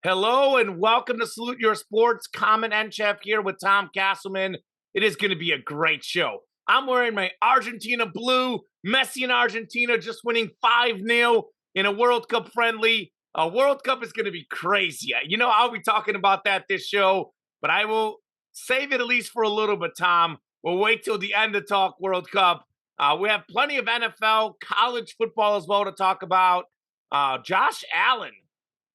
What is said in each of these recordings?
Hello and welcome to Salute Your Sports. Common and Chef here with Tom Castleman. It is going to be a great show. I'm wearing my Argentina blue. Messi in Argentina just winning 5-0 in a World Cup friendly. A World Cup is going to be crazy. You know, I'll be talking about that this show, but I will save it at least for a little bit, Tom. We'll wait till the end to talk World Cup. We have plenty of NFL, college football as well to talk about. Josh Allen.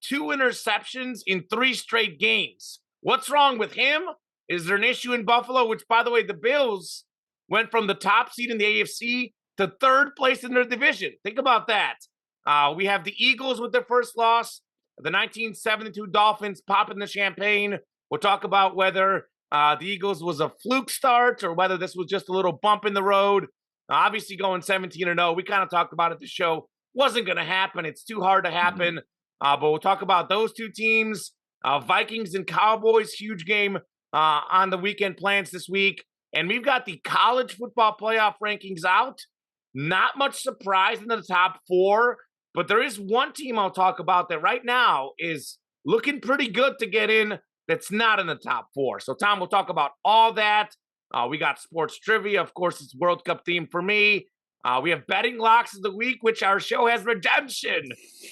2 interceptions in 3 straight games. What's wrong with him? Is there an issue in Buffalo? Which, by the way, the Bills went from the top seed in the AFC to 3rd place in their division. Think about that. We have the Eagles with their first loss. The 1972 Dolphins popping the champagne. We'll talk about whether the Eagles was a fluke start or whether this was just a little bump in the road. Obviously going 17-0. We kind of talked about it. The show wasn't going to happen. It's too hard to happen. But we'll talk about those 2 teams, Vikings and Cowboys, huge game on the weekend plans this week. And we've got the college football playoff rankings out. Not much surprise in the top 4, but there is one team I'll talk about that right now is looking pretty good to get in that's not in the top 4. So, Tom, we'll talk about all that. We got sports trivia. Of course, it's World Cup theme for me. We have betting locks of the week, which our show has redemption.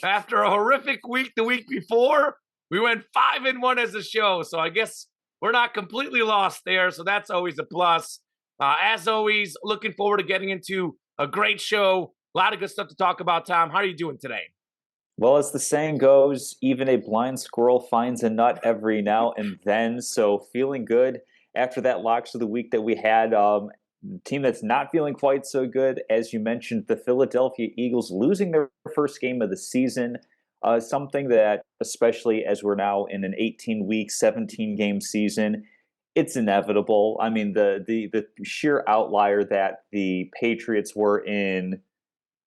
After a horrific week the week before, we went 5-1 as a show. So I guess we're not completely lost there. So that's always a plus. As always, looking forward to getting into a great show. A lot of good stuff to talk about, Tom. How are you doing today? Well, as the saying goes, even a blind squirrel finds a nut every now and then. So feeling good after that locks of the week that we had. Team that's not feeling quite so good, as you mentioned, the Philadelphia Eagles losing their first game of the season. Something that, especially as we're now in an 18-week, 17-game season, it's inevitable. I mean, the sheer outlier that the Patriots were in.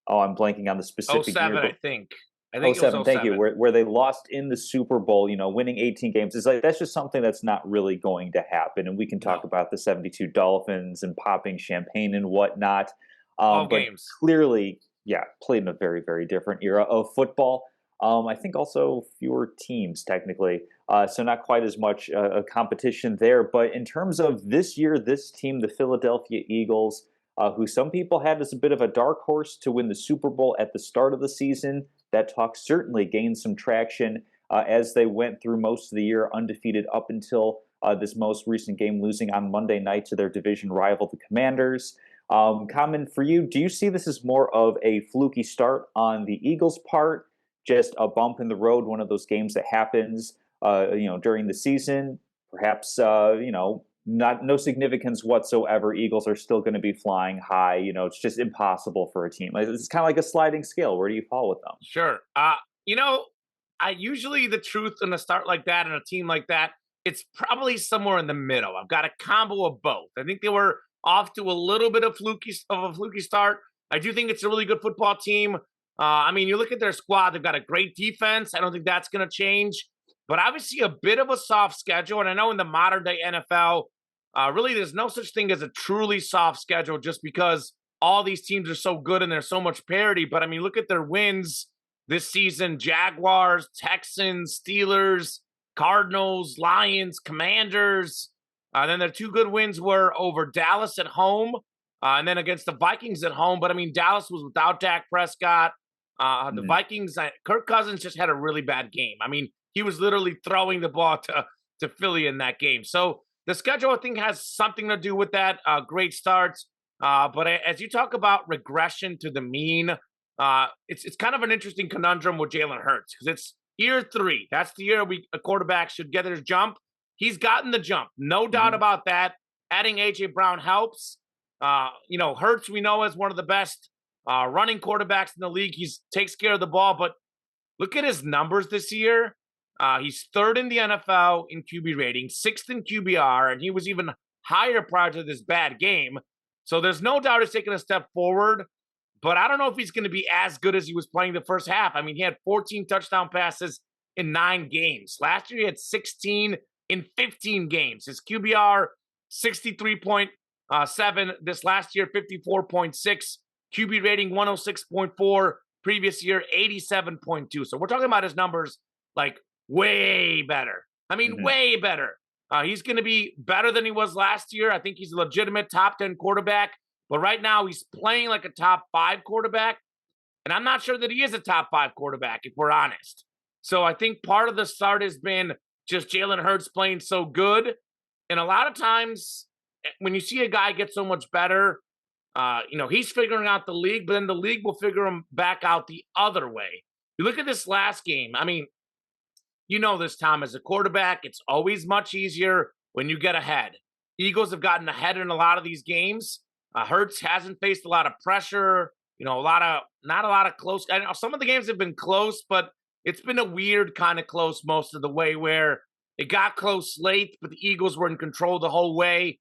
Oh, I'm blanking on the specific 07, year. I think. I Oh, think it was 07, thank you. 07. Where they lost in the Super Bowl, winning 18 games. It's like that's just something that's not really going to happen. And we can talk about the 72 Dolphins and popping champagne and whatnot. 12 But games. clearly, played in a very, very different era of football. I think also fewer teams, technically. So not quite as much a competition there. But in terms of this year, this team, the Philadelphia Eagles, who some people had as a bit of a dark horse to win the Super Bowl at the start of the season, that talk certainly gained some traction as they went through most of the year undefeated up until this most recent game, losing on Monday night to their division rival, the Commanders. Common, for you, do you see this as more of a fluky start on the Eagles' part, just a bump in the road, one of those games that happens during the season? Perhaps, no significance whatsoever. Eagles are still going to be flying high. It's just impossible for a team. It's kind of like a sliding scale. Where do you fall with them? Sure. I usually the truth in a start like that and a team like that, it's probably somewhere in the middle. I've got a combo of both. I think they were off to a little bit of a fluky start. I do think it's a really good football team. You look at their squad, they've got a great defense. I don't think that's going to change, but obviously a bit of a soft schedule. And I know in the modern day NFL, really there's no such thing as a truly soft schedule just because all these teams are so good and there's so much parity. But look at their wins this season: Jaguars, Texans, Steelers, Cardinals, Lions, Commanders. Then their 2 good wins were over Dallas at home and then against the Vikings at home. But Dallas was without Dak Prescott. The Vikings, Kirk Cousins just had a really bad game. He was literally throwing the ball to Philly in that game. So the schedule, I think, has something to do with that. Great starts. But as you talk about regression to the mean, it's kind of an interesting conundrum with Jalen Hurts because it's year 3. That's the year a quarterback should get his jump. He's gotten the jump. No doubt about that. Adding A.J. Brown helps. Hurts we know as one of the best running quarterbacks in the league. He takes care of the ball. But look at his numbers this year. He's 3rd in the NFL in QB rating, 6th in QBR, and he was even higher prior to this bad game. So there's no doubt he's taking a step forward, but I don't know if he's going to be as good as he was playing the first half. He had 14 touchdown passes in 9 games. Last year he had 16 in 15 games. His QBR, 63.7. This last year, 54.6. QB rating, 106.4. Previous year, 87.2. So we're talking about his numbers like way better. I mean, Hmm. way better. He's going to be better than he was last year. I think he's a legitimate top 10 quarterback, but right now he's playing like a top 5 quarterback. And I'm not sure that he is a top 5 quarterback, if we're honest. So I think part of the start has been just Jalen Hurts playing so good. And a lot of times when you see a guy get so much better, he's figuring out the league, but then the league will figure him back out the other way. You look at this last game. I mean, you know this, Tom, as a quarterback, it's always much easier when you get ahead. Eagles have gotten ahead in a lot of these games. Hurts hasn't faced a lot of pressure. Not a lot of close. I know some of the games have been close, but it's been a weird kind of close most of the way where it got close late, but the Eagles were in control the whole way.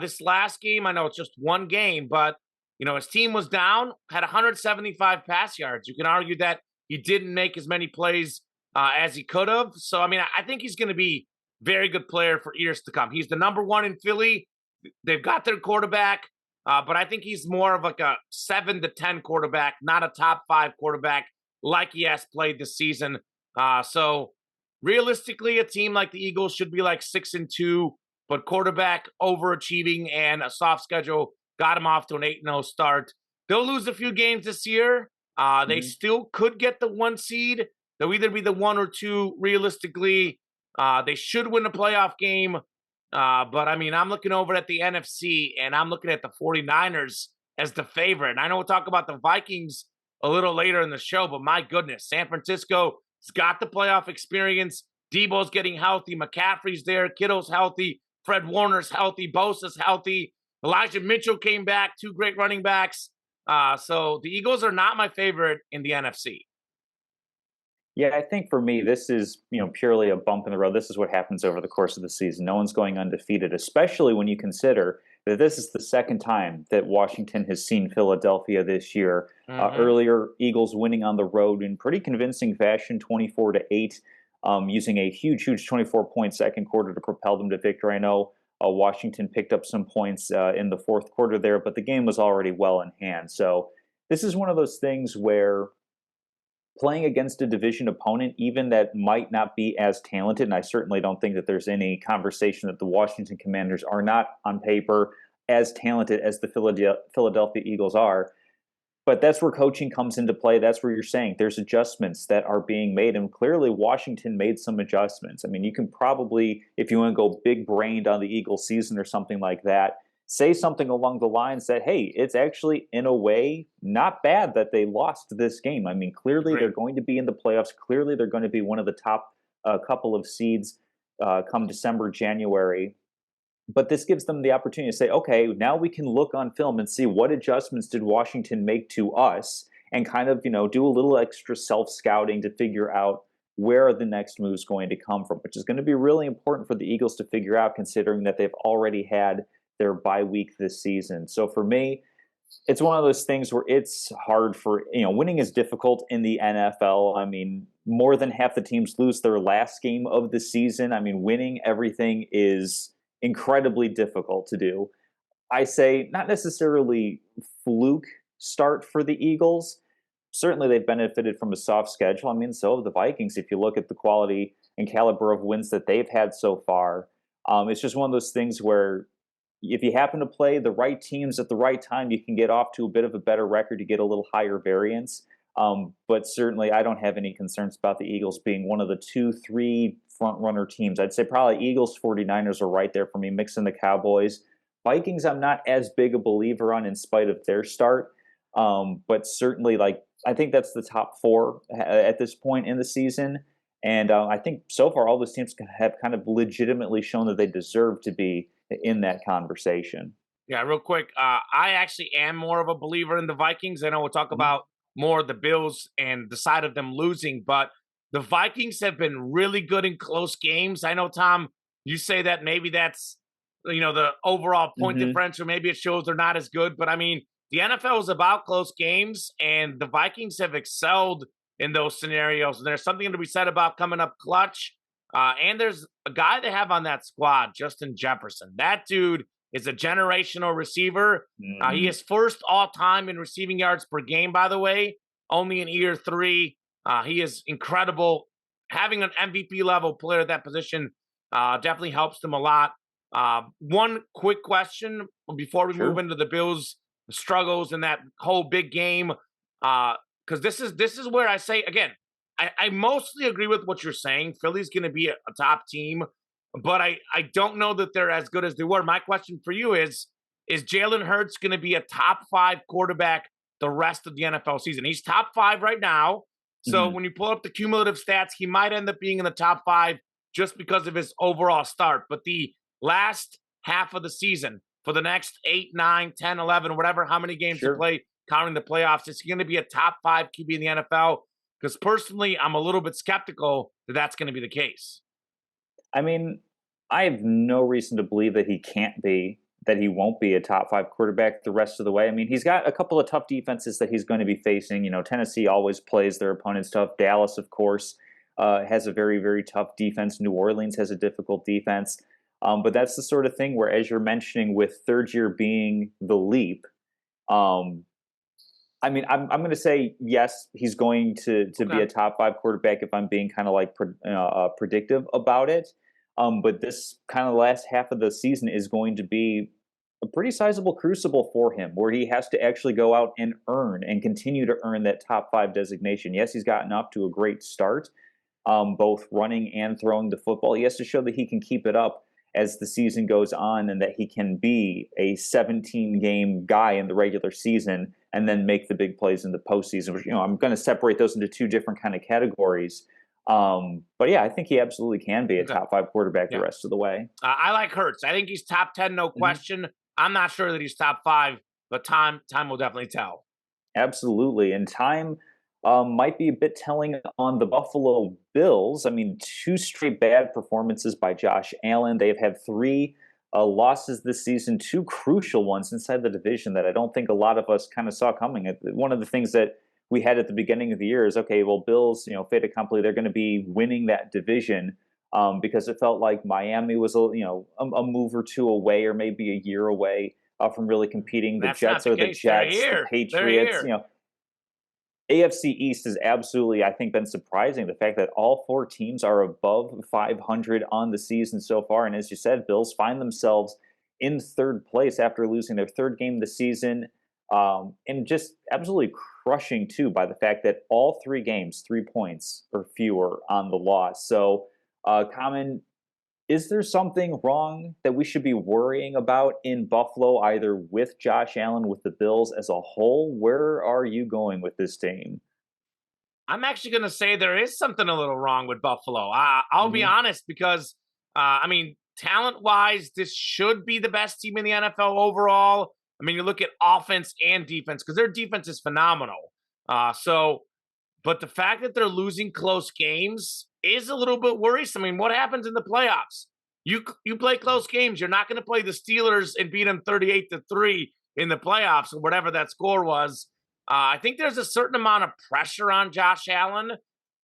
This last game, I know it's just one game, but his team was down, had 175 pass yards. You can argue that he didn't make as many plays as he could have. So, I mean, I think he's going to be a very good player for years to come. He's the number one in Philly. They've got their quarterback, but I think he's more of like a 7 to 10 quarterback, not a top 5 quarterback like he has played this season. So realistically, a team like the Eagles should be like 6-2, but quarterback overachieving and a soft schedule got him off to an 8-0 start. They'll lose a few games this year. They still could get the 1 seed. They'll either be the 1 or 2 realistically. They should win a playoff game. But I mean, I'm looking over at the NFC and I'm looking at the 49ers as the favorite. And I know we'll talk about the Vikings a little later in the show, but my goodness, San Francisco's got the playoff experience. Debo's getting healthy. McCaffrey's there. Kittle's healthy. Fred Warner's healthy. Bosa's healthy. Elijah Mitchell came back. 2 great running backs. So the Eagles are not my favorite in the NFC. Yeah, I think for me, this is purely a bump in the road. This is what happens over the course of the season. No one's going undefeated, especially when you consider that this is the second time that Washington has seen Philadelphia this year. Earlier, Eagles winning on the road in pretty convincing fashion, 24-8, using a huge, huge 24-point second quarter to propel them to victory. I know Washington picked up some points in the fourth quarter there, but the game was already well in hand. So this is one of those things where playing against a division opponent, even that might not be as talented, and I certainly don't think that there's any conversation that the Washington Commanders are not on paper as talented as the Philadelphia Eagles are. But that's where coaching comes into play. That's where you're saying there's adjustments that are being made. And clearly, Washington made some adjustments. I mean, you can probably, if you want to go big brained on the Eagles season or something like that, say something along the lines that, hey, it's actually, in a way, not bad that they lost this game. I mean, clearly they're going to be in the playoffs. Clearly they're going to be one of the top couple of seeds come December, January. But this gives them the opportunity to say, okay, now we can look on film and see what adjustments did Washington make to us and kind of, do a little extra self-scouting to figure out where are the next moves going to come from, which is going to be really important for the Eagles to figure out, considering that they've already had their bye week this season. So for me, it's one of those things where it's hard for, winning is difficult in the NFL. I mean, more than half the teams lose their last game of the season. I mean, winning everything is incredibly difficult to do. I say not necessarily fluke start for the Eagles. Certainly they've benefited from a soft schedule. I mean, so have the Vikings. If you look at the quality and caliber of wins that they've had so far, it's just one of those things where if you happen to play the right teams at the right time, you can get off to a bit of a better record to get a little higher variance. But certainly I don't have any concerns about the Eagles being one of the 2-3 front runner teams. I'd say probably Eagles, 49ers are right there for me, mixing the Cowboys. Vikings, I'm not as big a believer on in spite of their start. But certainly, I think that's the top 4 at this point in the season. And I think so far all those teams have kind of legitimately shown that they deserve to be in that conversation. Yeah, real quick. I actually am more of a believer in the Vikings. I know we'll talk about more of the Bills and the side of them losing, but the Vikings have been really good in close games. I know, Tom, you say that maybe that's, the overall point differential. Maybe it shows they're not as good, but I mean, the NFL is about close games, and the Vikings have excelled in those scenarios. And there's something to be said about coming up clutch. And there's a guy they have on that squad, Justin Jefferson. That dude is a generational receiver. He is first all time in receiving yards per game, by the way, only in year 3. He is incredible. having an MVP level player at that position definitely helps them a lot. One quick question before we move Sure. into the Bills' struggles in that whole big game, because this is where I say again, I mostly agree with what you're saying. Philly's going to be a top team, but I don't know that they're as good as they were. My question for you is Jalen Hurts going to be a top 5 quarterback the rest of the NFL season? He's top 5 right now. So Mhm. when you pull up the cumulative stats, he might end up being in the top 5 just because of his overall start. But the last half of the season for the next 8, 9, 10, 11, whatever, how many games to Sure. play, counting the playoffs, is he going to be a top 5 QB in the NFL? Because personally, I'm a little bit skeptical that that's going to be the case. I mean, I have no reason to believe that he can't be, that he won't be a top 5 quarterback the rest of the way. I mean, he's got a couple of tough defenses that he's going to be facing. You know, Tennessee always plays their opponents tough. Dallas, of course, has a very, very tough defense. New Orleans has a difficult defense. But that's the sort of thing where, as you're mentioning, with third year being the leap, um, I mean, I'm going to say yes. He's going to be Okay. a top 5 quarterback if I'm being kind of like predictive about it. But this kind of last half of the season is going to be a pretty sizable crucible for him, where he has to actually go out and earn and continue to earn that top 5 designation. Yes, he's gotten off to a great start, both running and throwing the football. He has to show that he can keep it up as the season goes on and that he can be a 17 game guy in the regular season and then make the big plays in the postseason. Which, I'm going to separate those into two different kind of categories. But yeah, I think he absolutely can be a Okay. top 5 quarterback the Yeah. rest of the way. I like Hurts. I think he's top 10, no Mhm. question. I'm not sure that he's top 5, but time will definitely tell. Absolutely. And time might be a bit telling on the Buffalo Bills. I mean, 2 straight bad performances by Josh Allen. They've had 3 losses this season, 2 crucial ones inside the division that I don't think a lot of us kind of saw coming. One of the things that we had at the beginning of the year is, okay, well, Bills, fait accompli, they're going to be winning that division, because it felt like Miami was a move or two away, or maybe a year away, from really competing. The That's not Jets the are the case. They're Jets, the here. They're Patriots. here. AFC East has absolutely, I think, been surprising. The fact that all 4 teams are above 500 on the season so far. And as you said, Bills find themselves in third place after losing their third game of the season. And just absolutely crushing, too, by the fact that all 3 games, 3 points or fewer on the loss. So, Common, is there something wrong that we should be worrying about in Buffalo, either with Josh Allen, with the Bills as a whole? Where are you going with this team? I'm actually going to say there is something a little wrong with Buffalo. I'll be Mhm. honest because, I mean, talent wise, this should be the best team in the NFL overall. I mean, you look at offense and defense because their defense is phenomenal. But the fact that they're losing close games is a little bit worrisome. I mean, what happens in the playoffs? You play close games. You're not going to play the Steelers and beat them 38-3 in the playoffs or whatever that score was. I think there's a certain amount of pressure on Josh Allen,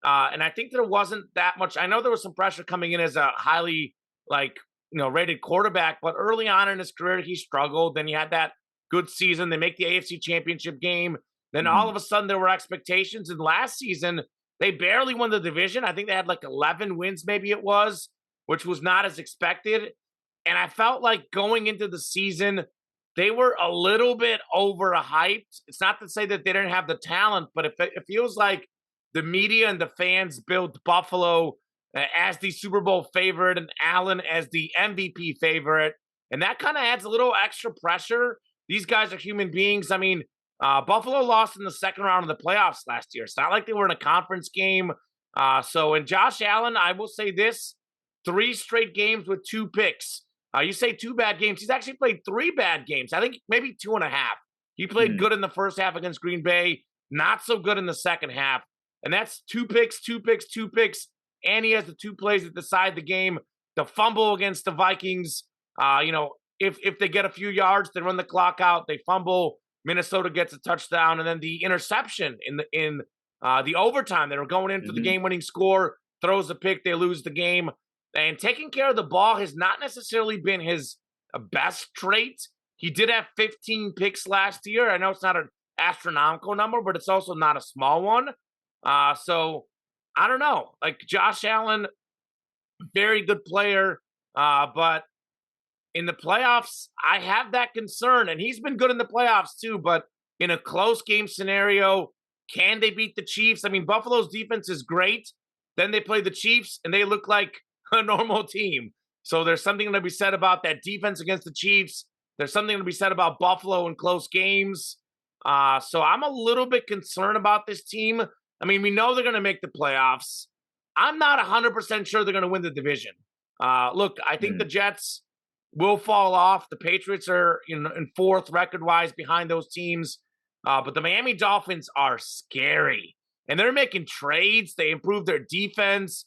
and I think there wasn't that much. I know there was some pressure coming in as a highly rated quarterback, but early on in his career he struggled. Then you had that good season. They make the AFC Championship game. Then all Mhm. of a sudden there were expectations. And last season they barely won the division. I think they had like 11 wins, maybe it was, which was not as expected. And I felt like going into the season, they were a little bit overhyped. It's not to say that they didn't have the talent, but it feels like the media and the fans built Buffalo as the Super Bowl favorite and Allen as the MVP favorite. And that kind of adds a little extra pressure. These guys are human beings. I mean, Buffalo lost in the second round of the playoffs last year. It's not like they were in a conference game. In Josh Allen, I will say this: 3 straight games with 2 picks. You say 2 bad games. He's actually played 3 bad games. I think maybe 2.5. He played Mhm. good in the first half against Green Bay, not so good in the second half. And that's 2 picks, 2 picks, 2 picks. And he has the 2 plays that decide the game. The fumble against the Vikings. If they get a few yards, they run the clock out. They fumble. Minnesota gets a touchdown, and then the interception in the overtime. They were going in for the Mhm. game-winning score. Throws a pick. They lose the game. And taking care of the ball has not necessarily been his best trait. He did have 15 picks last year. I know it's not an astronomical number, but it's also not a small one. So I don't know. Like Josh Allen, very good player, but in the playoffs, I have that concern, and he's been good in the playoffs too. But in a close game scenario, can they beat the Chiefs? I mean, Buffalo's defense is great. Then they play the Chiefs, and they look like a normal team. So there's something to be said about that defense against the Chiefs. There's something to be said about Buffalo in close games. So I'm a little bit concerned about this team. I mean, we know they're going to make the playoffs. I'm not 100% sure they're going to win the division. Look, I think the Jets will fall off. The Patriots are in fourth record-wise behind those teams. But the Miami Dolphins are scary. And they're making trades. They improved their defense,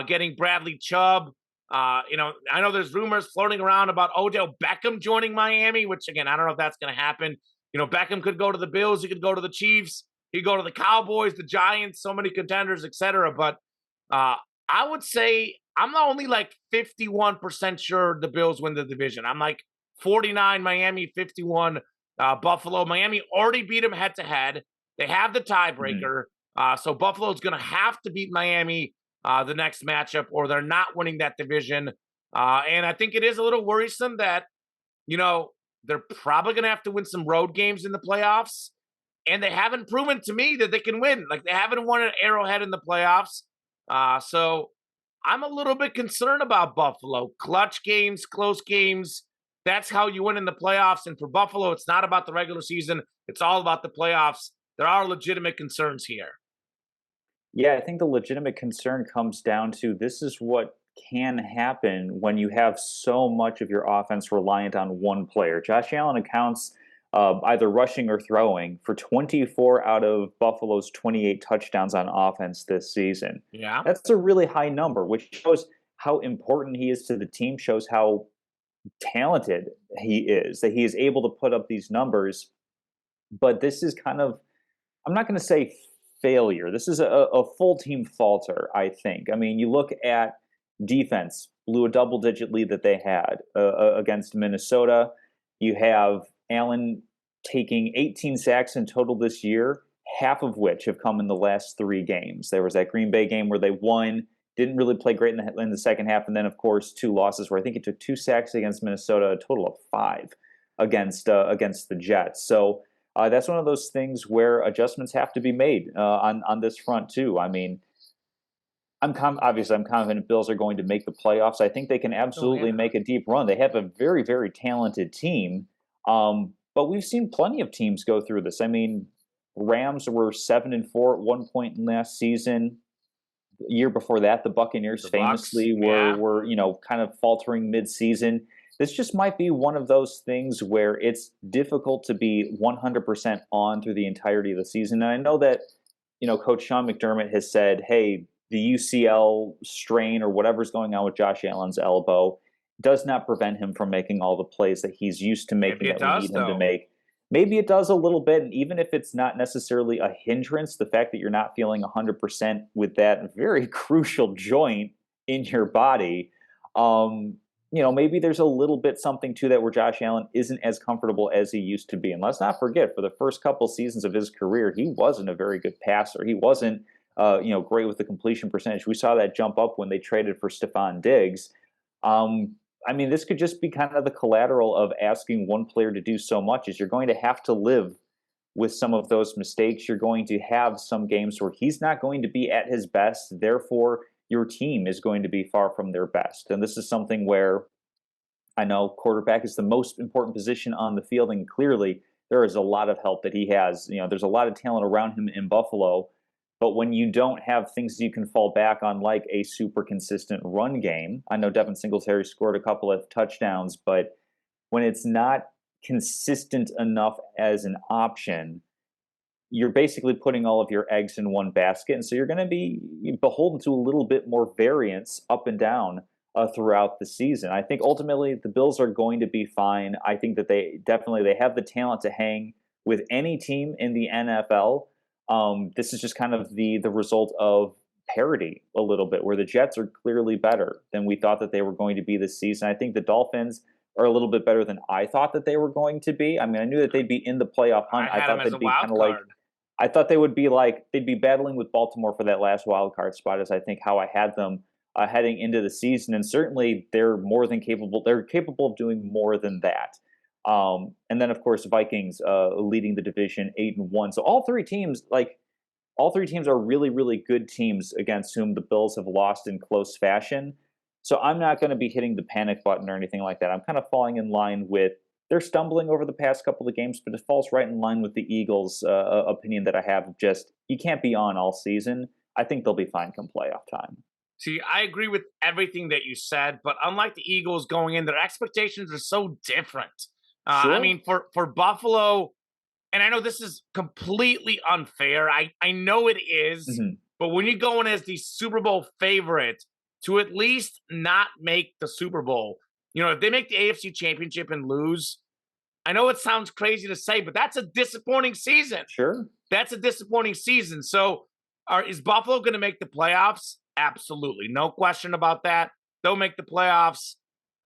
getting Bradley Chubb. I know there's rumors floating around about Odell Beckham joining Miami, which, again, I don't know if that's going to happen. Beckham could go to the Bills. He could go to the Chiefs. He could go to the Cowboys, the Giants, so many contenders, etc. But I would say I'm only like 51% sure the Bills win the division. I'm like 49 Miami, 51 Buffalo. Miami already beat them head to head. They have the tiebreaker. So Buffalo's going to have to beat Miami the next matchup, or they're not winning that division. And I think it is a little worrisome that, they're probably going to have to win some road games in the playoffs. And they haven't proven to me that they can win. Like, they haven't won an Arrowhead in the playoffs. So I'm a little bit concerned about Buffalo. Clutch games, close games. That's how you win in the playoffs. And for Buffalo, it's not about the regular season. It's all about the playoffs. There are legitimate concerns here. Yeah, I think the legitimate concern comes down to this is what can happen when you have so much of your offense reliant on one player. Josh Allen accounts either rushing or throwing for 24 out of Buffalo's 28 touchdowns on offense this season. Yeah. That's a really high number, which shows how important he is to the team, shows how talented he is, that he is able to put up these numbers. But this is kind of, I'm not going to say failure. This is a full team falter, I think. I mean, you look at defense, blew a double-digit lead that they had against Minnesota. You have Allen taking 18 sacks in total this year, half of which have come in the last 3 games. There was that Green Bay game where they won, didn't really play great in the second half, and then, of course, 2 losses where I think he took 2 sacks against Minnesota, a total of 5 against the Jets. So that's one of those things where adjustments have to be made on this front too. I mean, obviously I'm confident Bills are going to make the playoffs. I think they can absolutely make a deep run. They have a very, very talented team, but we've seen plenty of teams go through this. I mean, Rams were 7-4 at one point in last season. The year before that, the Buccaneers famously were kind of faltering mid-season. This just might be one of those things where it's difficult to be 100% on through the entirety of the season. And I know that, Coach Sean McDermott has said, hey, the UCL strain or whatever's going on with Josh Allen's elbow does not prevent him from making all the plays that he's used to making that we need him to make. Maybe it does a little bit, and even if it's not necessarily a hindrance, the fact that you're not feeling 100% with that very crucial joint in your body, maybe there's a little bit something to that where Josh Allen isn't as comfortable as he used to be. And let's not forget, for the first couple seasons of his career, he wasn't a very good passer. He wasn't great with the completion percentage. We saw that jump up when they traded for Stephon Diggs. This could just be kind of the collateral of asking one player to do so much, is you're going to have to live with some of those mistakes. You're going to have some games where he's not going to be at his best. Therefore, your team is going to be far from their best. And this is something where I know quarterback is the most important position on the field, and clearly there is a lot of help that he has. There's a lot of talent around him in Buffalo. But when you don't have things you can fall back on, like a super consistent run game, I know Devin Singletary scored a couple of touchdowns, but when it's not consistent enough as an option, you're basically putting all of your eggs in one basket. And so you're going to be beholden to a little bit more variance up and down throughout the season. I think ultimately the Bills are going to be fine. I think that they have the talent to hang with any team in the NFL. This is just kind of the result of parity a little bit, where the Jets are clearly better than we thought that they were going to be this season. I think the Dolphins are a little bit better than I thought that they were going to be. I mean, I knew that they'd be in the playoff hunt. I thought they'd be kind of like I thought they would be like they'd be battling with Baltimore for that last wild card spot, is I think how I had them heading into the season, and certainly they're more than capable. They're capable of doing more than that. And then of course Vikings leading the division 8-1. So all three teams are really really good teams against whom the Bills have lost in close fashion. So I'm not going to be hitting the panic button or anything like that. I'm kind of falling in line with they're stumbling over the past couple of games, but it falls right in line with the Eagles' opinion that I have of just you can't be on all season. I think they'll be fine come playoff time. See, I agree with everything that you said, but unlike the Eagles going in, their expectations are so different. I Sure. mean, for Buffalo, and I know this is completely unfair. I know it is, Hmm. but when you go in as the Super Bowl favorite to at least not make the Super Bowl, if they make the AFC Championship and lose, I know it sounds crazy to say, but that's a disappointing season. Sure. That's a disappointing season. So, is Buffalo going to make the playoffs? Absolutely, no question about that. They'll make the playoffs.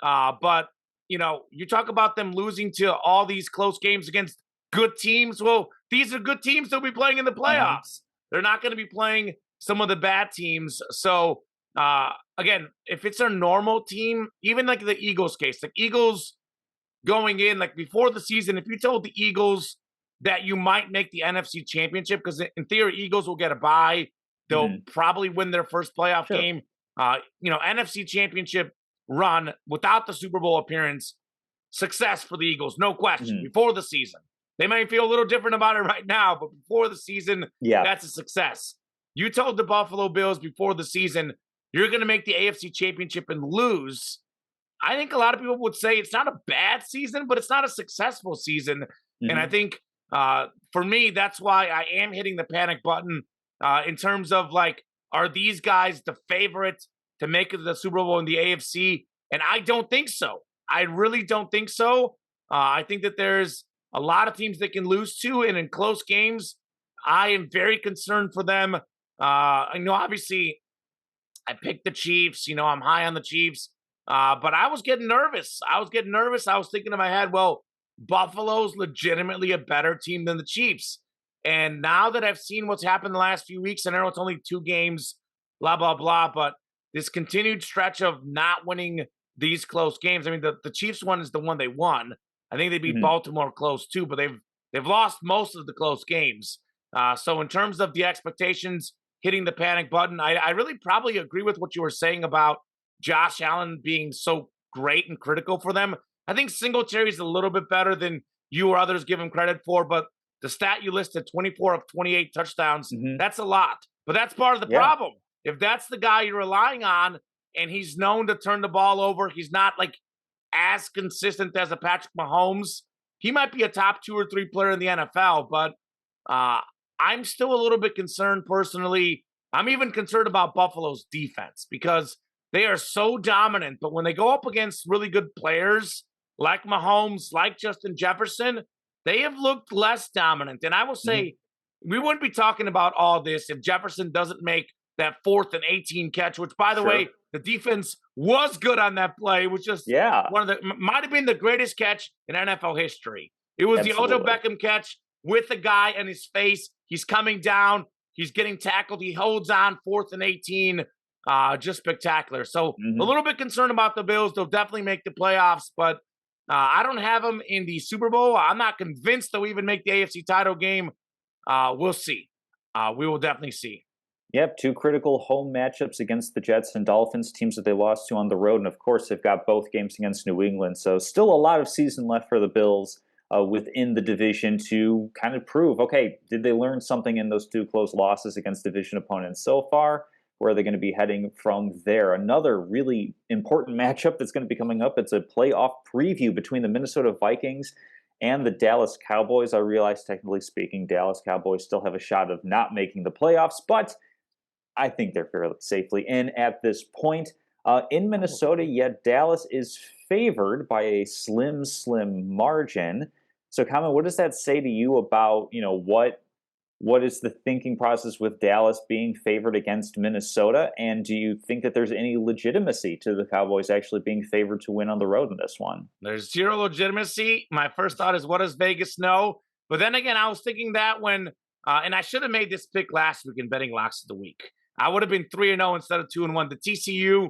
But you talk about them losing to all these close games against good teams. Well, these are good teams they'll be playing in the Uh-huh. playoffs. They're not going to be playing some of the bad teams. So, again, if it's a normal team, even like the Eagles case, like Eagles going in, like before the season, if you told the Eagles that you might make the NFC Championship, because in theory, Eagles will get a bye, they'll Hmm. probably win their first playoff Sure. game. NFC Championship run without the Super Bowl appearance, success for the Eagles, no question, Hmm. before the season. They might feel a little different about it right now, but before the season, Yeah. that's a success. You told the Buffalo Bills before the season, you're going to make the AFC Championship and lose. I think a lot of people would say it's not a bad season, but it's not a successful season. And I Hmm. think for me, that's why I am hitting the panic button in terms of like, are these guys the favorite to make it to the Super Bowl in the AFC? And I don't think so. I really don't think so. I think that there's a lot of teams that can lose to, and in close games, I am very concerned for them. I know, obviously, I picked the Chiefs. I'm high on the Chiefs. But I was getting nervous. I was thinking in my head, well, Buffalo's legitimately a better team than the Chiefs. And now that I've seen what's happened the last few weeks, and I know it's only 2 games, blah, blah, blah, but this continued stretch of not winning these close games. I mean, the Chiefs one is the one they won. I think they beat Hmm. Baltimore close too, but they've lost most of the close games. So in terms of the expectations, hitting the panic button, I really probably agree with what you were saying about Josh Allen being so great and critical for them. I think Singletary's a little bit better than you or others give him credit for, but the stat you listed, 24 of 28 touchdowns, Hmm. that's a lot. But that's part of the Yeah. problem. If that's the guy you're relying on and he's known to turn the ball over, he's not like as consistent as a Patrick Mahomes. He might be a top 2 or 3 player in the NFL, but uh, I'm still a little bit concerned personally. I'm even concerned about Buffalo's defense because they are so dominant. But when they go up against really good players like Mahomes, like Justin Jefferson, they have looked less dominant. And I will Hmm. say, we wouldn't be talking about all this if Jefferson doesn't make that 4th and 18 catch, which, by the way, Sure. the defense was good on that play. It was just Yeah. one of the might have been the greatest catch in NFL history. It was the Odell Absolutely. Beckham catch with the guy in his face. He's coming down. He's getting tackled. He holds on 4th and 18. Just spectacular. So a Hmm. little bit concerned about the Bills. They'll definitely make the playoffs, but I don't have them in the Super Bowl. I'm not convinced they'll even make the AFC title game. We'll see. We will definitely see. Yep, two critical home matchups against the Jets and Dolphins, teams that they lost to on the road. And of course, they've got both games against New England. So, still a lot of season left for the Bills within the division to kind of prove okay, did they learn something in those two close losses against division opponents so far? Where are they going to be heading from there? Another really important matchup that's going to be coming up. It's a playoff preview between the Minnesota Vikings and the Dallas Cowboys. I realize, technically speaking, Dallas Cowboys still have a shot of not making the playoffs, but I think they're fairly safely in at this point. In Minnesota, yet Dallas is favored by a slim, slim margin. So, Kamen, what does that say to you about what is the thinking process with Dallas being favored against Minnesota? And do you think that there's any legitimacy to the Cowboys actually being favored to win on the road in this one? There's zero legitimacy. My first thought is, what does Vegas know? But then again, I was thinking that when And I should have made this pick last week in betting locks of the week. I would have been 3-0 instead of 2-1. The TCU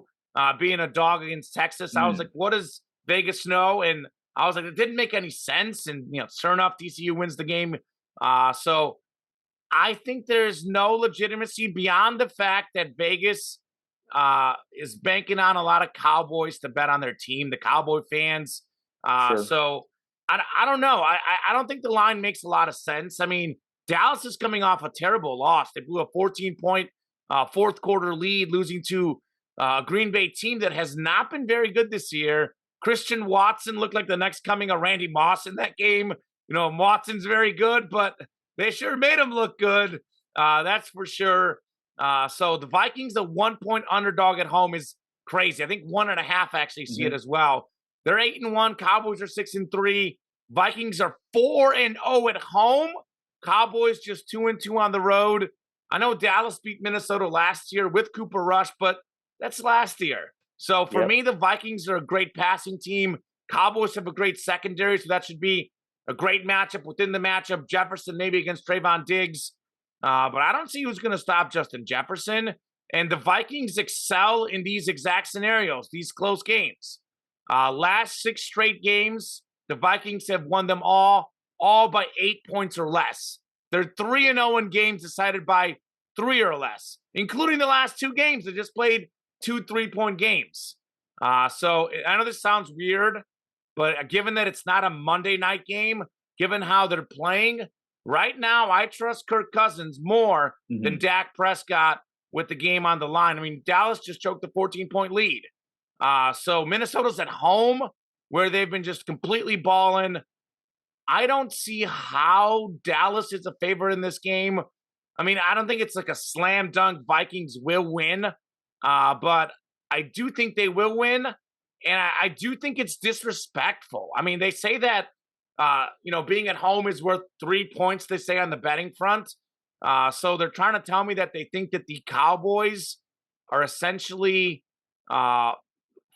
being a dog against Texas, I was like, Mm, what does Vegas know? And I was like, it didn't make any sense. And sure enough, TCU wins the game. So I think there's no legitimacy beyond the fact that Vegas is banking on a lot of Cowboys to bet on their team, the Cowboy fans. sure. So I don't know. I don't think the line makes a lot of sense. I mean, Dallas is coming off a terrible loss. They blew a 14-point fourth quarter lead, losing to a Green Bay team that has not been very good this year. Christian Watson looked like the next coming of Randy Moss in that game. Watson's very good, but they sure made him look good. That's for sure. So the Vikings, the 1-point underdog at home is crazy. I think 1.5 actually see it Hmm. as well. They're 8-1. Cowboys are 6-3. Vikings are 4-0 at home. Cowboys just 2-2 on the road. I know Dallas beat Minnesota last year with Cooper Rush, but that's last year. So for Yep. me, the Vikings are a great passing team. Cowboys have a great secondary, so that should be a great matchup within the matchup. Jefferson maybe against Trayvon Diggs. But I don't see who's going to stop Justin Jefferson. And the Vikings excel in these exact scenarios, these close games. Last 6 straight games, the Vikings have won them all by 8 points or less. They're 3-0 in games decided by 3 or less, including the last 2 games. They just played 2 3-point games. So I know this sounds weird, but given that it's not a Monday night game, given how they're playing, right now I trust Kirk Cousins more than Hmm. Dak Prescott with the game on the line. I mean, Dallas just choked a 14-point lead. So Minnesota's at home where they've been just completely balling. I don't see how Dallas is a favorite in this game. I mean, I don't think it's like a slam dunk Vikings will win, but I do think they will win. And I do think it's disrespectful. I mean, they say that, being at home is worth 3 points, they say on the betting front. So they're trying to tell me that they think that the Cowboys are essentially uh,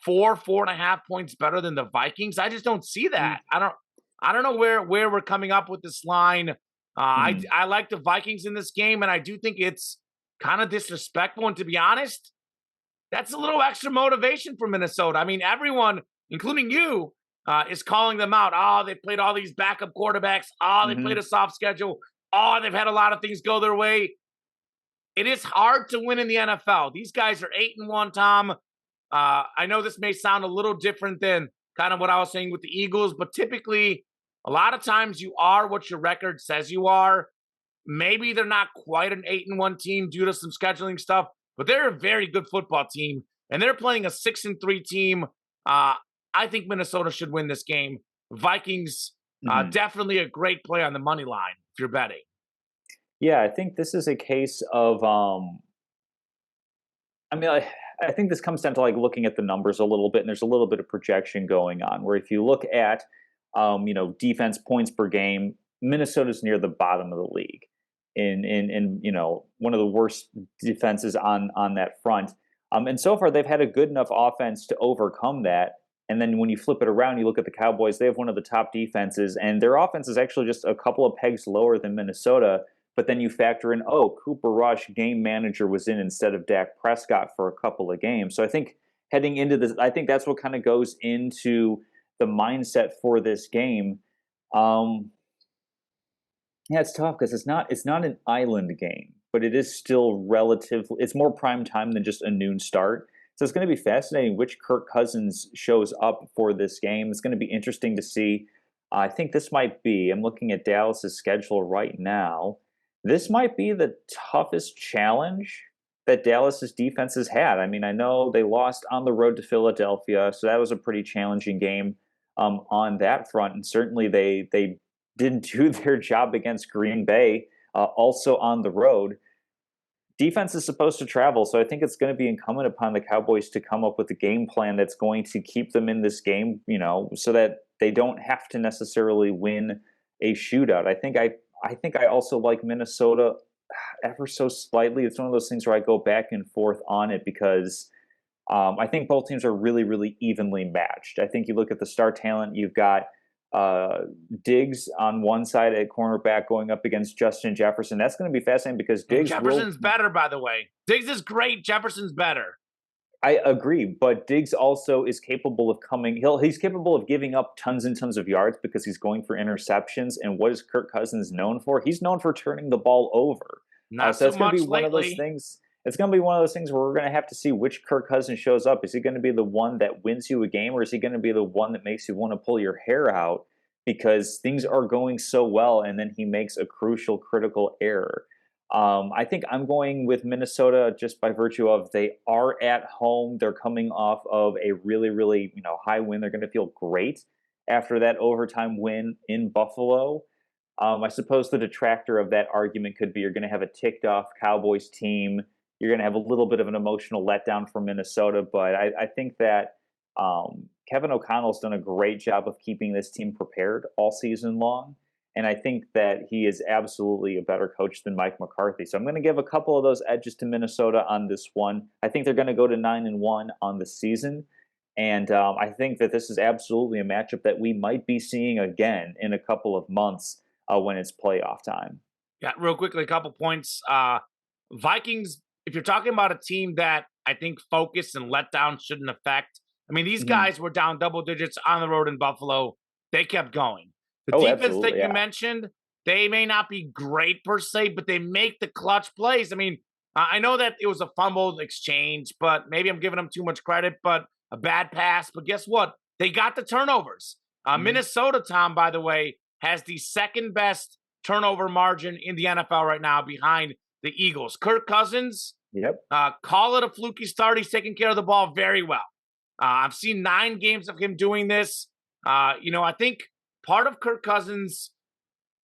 4.5 points better than the Vikings. I just don't see that. I don't know where we're coming up with this line. Hmm. I like the Vikings in this game, and I do think it's kind of disrespectful. And to be honest, that's a little extra motivation for Minnesota. I mean, everyone, including you, is calling them out. Oh, they played all these backup quarterbacks. Oh, they played Hmm. a soft schedule. Oh, they've had a lot of things go their way. It is hard to win in the NFL. These guys are 8-1, Tom. I know this may sound a little different than kind of what I was saying with the Eagles, but typically, a lot of times you are what your record says you are. Maybe they're not quite an 8-1 team due to some scheduling stuff, but they're a very good football team, and they're playing a 6-3 team. Uh, I think Minnesota should win this game. Vikings, Hmm. definitely a great play on the money line if you're betting. Yeah, I think this is a case of I mean, I think this comes down to like looking at the numbers a little bit, and there's a little bit of projection going on. Where if you look at, defense points per game, Minnesota's near the bottom of the league, in one of the worst defenses on that front. And so far they've had a good enough offense to overcome that. And then when you flip it around, you look at the Cowboys; they have one of the top defenses, and their offense is actually just a couple of pegs lower than Minnesota. But then you factor in, oh, Cooper Rush, game manager, was in instead of Dak Prescott for a couple of games. So I think heading into this, I think that's what kind of goes into the mindset for this game. Um, yeah, it's tough because it's not an island game, but it is still relatively. It's more prime time than just a noon start. So it's going to be fascinating which Kirk Cousins shows up for this game. It's going to be interesting to see. I think this might be. I'm looking at Dallas's schedule right now. This might be the toughest challenge that Dallas's defense has had. I mean, I know they lost on the road to Philadelphia, so that was a pretty challenging game on that front, and certainly they didn't do their job against Green Bay, also on the road. Defense is supposed to travel, so I think it's going to be incumbent upon the Cowboys to come up with a game plan that's going to keep them in this game, so that they don't have to necessarily win a shootout. I think I also like Minnesota ever so slightly. It's one of those things where I go back and forth on it because I think both teams are really, really evenly matched. I think you look at the star talent, you've got uh, Diggs on one side at cornerback going up against Justin Jefferson. That's going to be fascinating because And Diggs will. Jefferson's better, by the way. Diggs is great. Jefferson's better. I agree, but Diggs also is capable of coming. He's capable of giving up tons and tons of yards because he's going for interceptions. And what is Kirk Cousins known for? He's known for turning the ball over. Not So so it's going to be much one of those lately. things. It's going to be one of those things where we're going to have to see which Kirk Cousins shows up. Is he going to be the one that wins you a game, or is he going to be the one that makes you want to pull your hair out because things are going so well, and then he makes a crucial, critical error? I think I'm going with Minnesota just by virtue of they are at home. They're coming off of a really, really high win. They're going to feel great after that overtime win in Buffalo. I suppose the detractor of that argument could be you're going to have a ticked off Cowboys team. You're going to have a little bit of an emotional letdown from Minnesota, but I think that Kevin O'Connell's done a great job of keeping this team prepared all season long. And I think that he is absolutely a better coach than Mike McCarthy. So I'm going to give a couple of those edges to Minnesota on this one. I think they're going to go to 9-1 on the season. And I think that this is absolutely a matchup that we might be seeing again in a couple of months when it's playoff time. Yeah, real quickly, a couple points. Vikings, if you're talking about a team that I think focus and letdown shouldn't affect, I mean, these guys were down double digits on the road in Buffalo. They kept going. The Oh, defense that absolutely, you yeah. mentioned, they may not be great per se, but they make the clutch plays. I mean, I know that it was a fumbled exchange, but maybe I'm giving them too much credit, but a bad pass. But guess what? They got the turnovers. Minnesota, Tom, by the way, has the second best turnover margin in the NFL right now behind the Eagles. Kirk Cousins, Yep. call it a fluky start. He's taking care of the ball very well. I've seen 9 games of him doing this. I think part of Kirk Cousins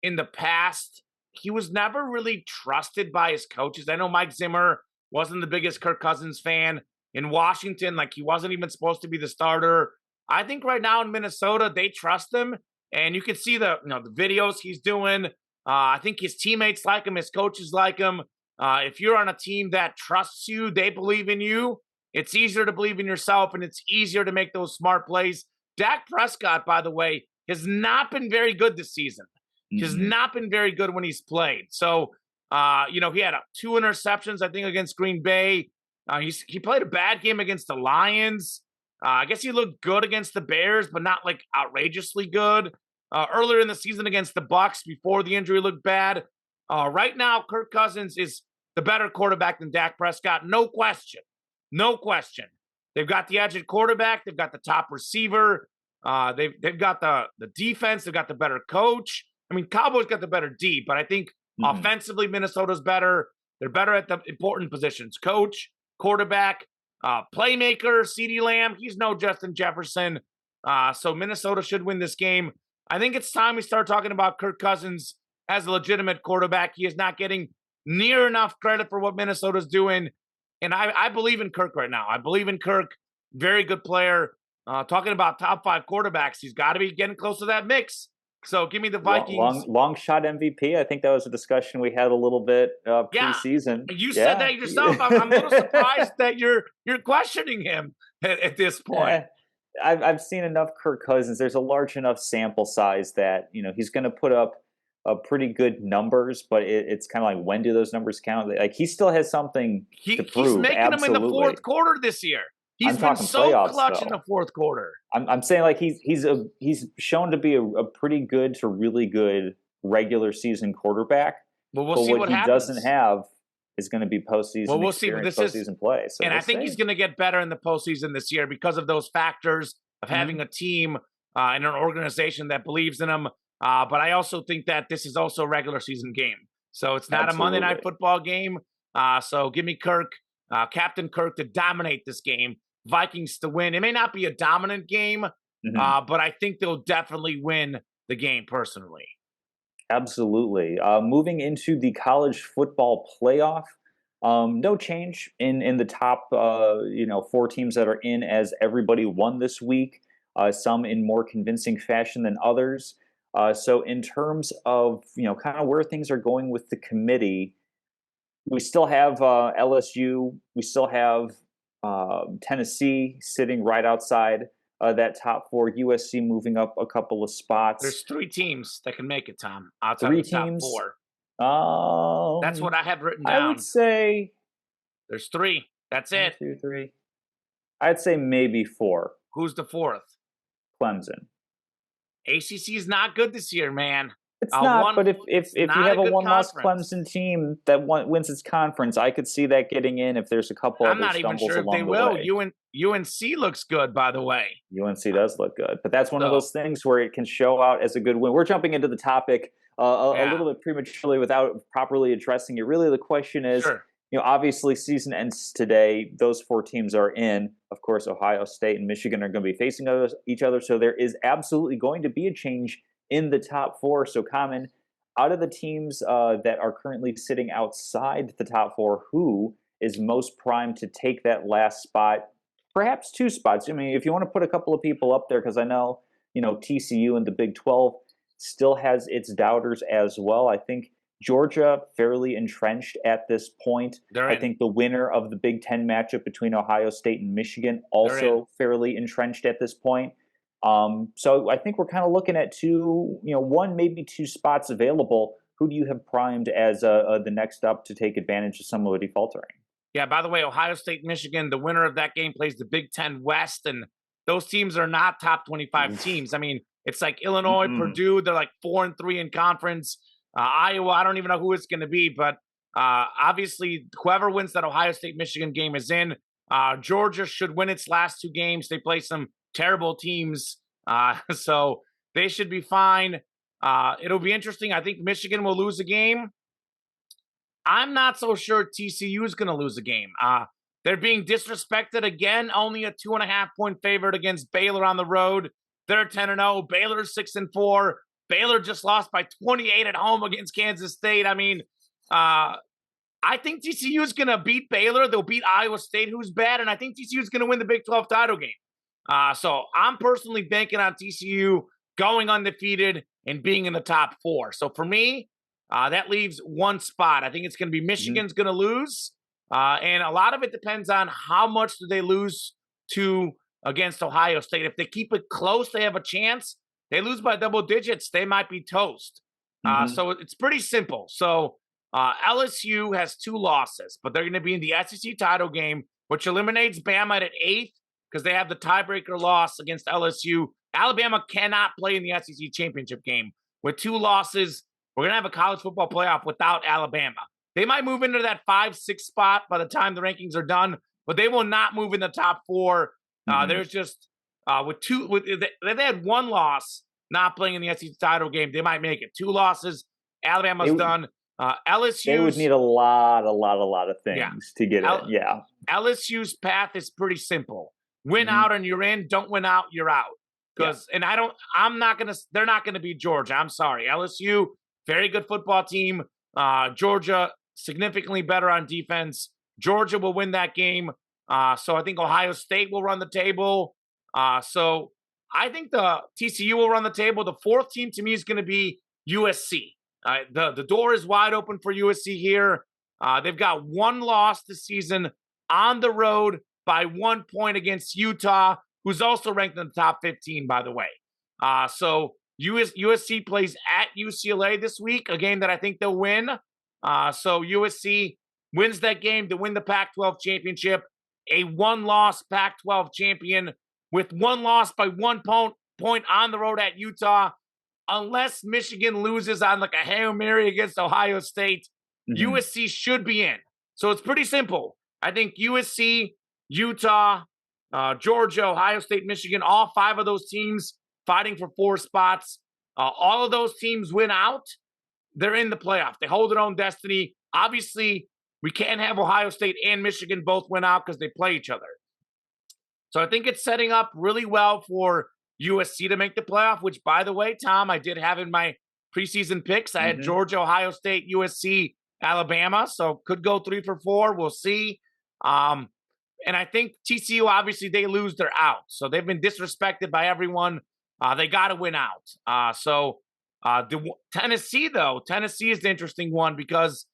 in the past, he was never really trusted by his coaches. I know Mike Zimmer wasn't the biggest Kirk Cousins fan in Washington. Like, he wasn't even supposed to be the starter. I think right now in Minnesota, they trust him. And you can see the videos he's doing. I think his teammates like him. His coaches like him. If you're on a team that trusts you, they believe in you, it's easier to believe in yourself, and it's easier to make those smart plays. Dak Prescott, by the way, has not been very good this season. Has not been very good when he's played. So, he had 2 interceptions, I think, against Green Bay. He played a bad game against the Lions. I guess he looked good against the Bears, but not like outrageously good. Earlier in the season against the Bucs, before the injury, looked bad. Right now, Kirk Cousins is the better quarterback than Dak Prescott. No question. No question. They've got the edge at quarterback. They've got the top receiver. They've got the defense. They've got the better coach. I mean, Cowboys got the better D, but I think offensively, Minnesota's better. They're better at the important positions. Coach, quarterback, playmaker, CeeDee Lamb. He's no Justin Jefferson. So Minnesota should win this game. I think it's time we start talking about Kirk Cousins as a legitimate quarterback. He is not getting near enough credit for what Minnesota's doing. And I believe in Kirk right now. I believe in Kirk. Very good player. Talking about top 5 quarterbacks, he's got to be getting close to that mix. So give me the Vikings. Long shot MVP. I think that was a discussion we had a little bit preseason. You said that yourself. I'm a little surprised that you're questioning him at this point. I've seen enough Kirk Cousins. There's a large enough sample size that he's going to put up pretty good numbers, but it's kind of like, when do those numbers count? Like, he still has something to prove. He's making Absolutely. them in the fourth quarter this year. He's been so playoffs, clutch though. in the fourth quarter. I'm saying, like, he's shown to be a pretty good to really good regular season quarterback. Well, we'll see what he happens. doesn't have is going to be postseason. Well, we'll see. This postseason play. So and I think he's going to get better in the postseason this year because of those factors of having a team and an organization that believes in him. But I also think that this is also a regular season game. So it's not a Monday Night Football game. So give me Kirk, Captain Kirk, to dominate this game. Vikings to win. It may not be a dominant game, but I think they'll definitely win the game personally. Absolutely. Moving into the college football playoff, no change in the top 4 teams that are in, as everybody won this week. Some in more convincing fashion than others. So in terms of kind of where things are going with the committee, we still have LSU. We still have Tennessee sitting right outside that top four. USC moving up a couple of spots. There's 3 teams that can make it, Tom, outside of Three the top teams. 4. That's what I have written I would down. say There's 3. That's one, it. two, three. I'd say maybe 4. Who's the 4th? Clemson. ACC is not good this year, man. It's not, but if you have a one-loss Clemson team that wins its conference, I could see that getting in if there's a couple I'm other not even stumbles sure if along they the will. way. UNC looks good, by the way. UNC does look good, but that's one of those things where it can show out as a good win. We're jumping into the topic a little bit prematurely without properly addressing it. Really, the question is, obviously season ends today. Those 4 teams are in. Of course, Ohio State and Michigan are going to be facing each other, so there is absolutely going to be a change in the top 4. So, Common, out of the teams that are currently sitting outside the top 4, who is most primed to take that last spot? Perhaps 2 spots. I mean, if you want to put a couple of people up there, because I know, TCU and the Big 12 still has its doubters as well. I think Georgia fairly entrenched at this point. I think the winner of the Big 10 matchup between Ohio State and Michigan also fairly entrenched at this point. So I think we're kind of looking at 1, maybe 2 spots available. Who do you have primed as the next up to take advantage of somebody faltering? Yeah, by the way, Ohio State, Michigan, the winner of that game plays the Big 10 West, and those teams are not top 25 teams. I mean, it's like Illinois, Purdue, they're like 4-3 in conference. Iowa, I don't even know who it's going to be, but obviously whoever wins that Ohio State, Michigan game is in. Georgia should win its last 2 games. They play some terrible teams, so they should be fine. It'll be interesting. I think Michigan will lose a game. I'm not so sure TCU is going to lose a game. They're being disrespected again. Only a 2.5-point favorite against Baylor on the road. They're 10-0. Baylor's 6-4. Baylor just lost by 28 at home against Kansas State. I mean, I think TCU is going to beat Baylor. They'll beat Iowa State, who's bad, and I think TCU is going to win the Big 12 title game. So I'm personally banking on TCU going undefeated and being in the top 4. So for me, that leaves 1 spot. I think it's going to be Michigan's going to lose. And a lot of it depends on how much do they lose to against Ohio State. If they keep it close, they have a chance. They lose by double digits, they might be toast. So it's pretty simple. So LSU has 2 losses, but they're going to be in the SEC title game, which eliminates Bama at 8th because they have the tiebreaker loss against LSU. Alabama cannot play in the SEC championship game. With 2 losses, we're going to have a college football playoff without Alabama. They might move into that 5-6 spot by the time the rankings are done, but they will not move in the top 4. There's just if they had 1 loss not playing in the SEC title game, they might make it. 2 losses, Alabama's done. LSU. They would need a lot of things to get it. Yeah. LSU's path is pretty simple. Win out and you're in. Don't win out, you're out. They're not gonna beat Georgia. I'm sorry. LSU, very good football team. Georgia, significantly better on defense. Georgia will win that game. So I think Ohio State will run the table. So I think the TCU will run the table. The 4th team to me is going to be USC. The door is wide open for USC here. They've got 1 loss this season on the road by 1 point against Utah, who's also ranked in the top 15, by the way. So USC plays at UCLA this week, a game that I think they'll win. So USC wins that game to win the Pac-12 championship, a 1-loss Pac-12 champion with 1 loss by 1 point on the road at Utah. Unless Michigan loses on like a Hail Mary against Ohio State, USC should be in. So it's pretty simple. I think USC, Utah, Georgia, Ohio State, Michigan, all 5 of those teams fighting for 4 spots. All of those teams win out. They're in the playoff. They hold their own destiny. Obviously, we can't have Ohio State and Michigan both win out because they play each other. So I think it's setting up really well for USC to make the playoff, which, by the way, Tom, I did have in my preseason picks. I had Georgia, Ohio State, USC, Alabama. So could go 3 for 4. We'll see. And I think TCU, obviously, they lose, they're out. So they've been disrespected by everyone. They got to win out. Tennessee, though, Tennessee is the interesting one because,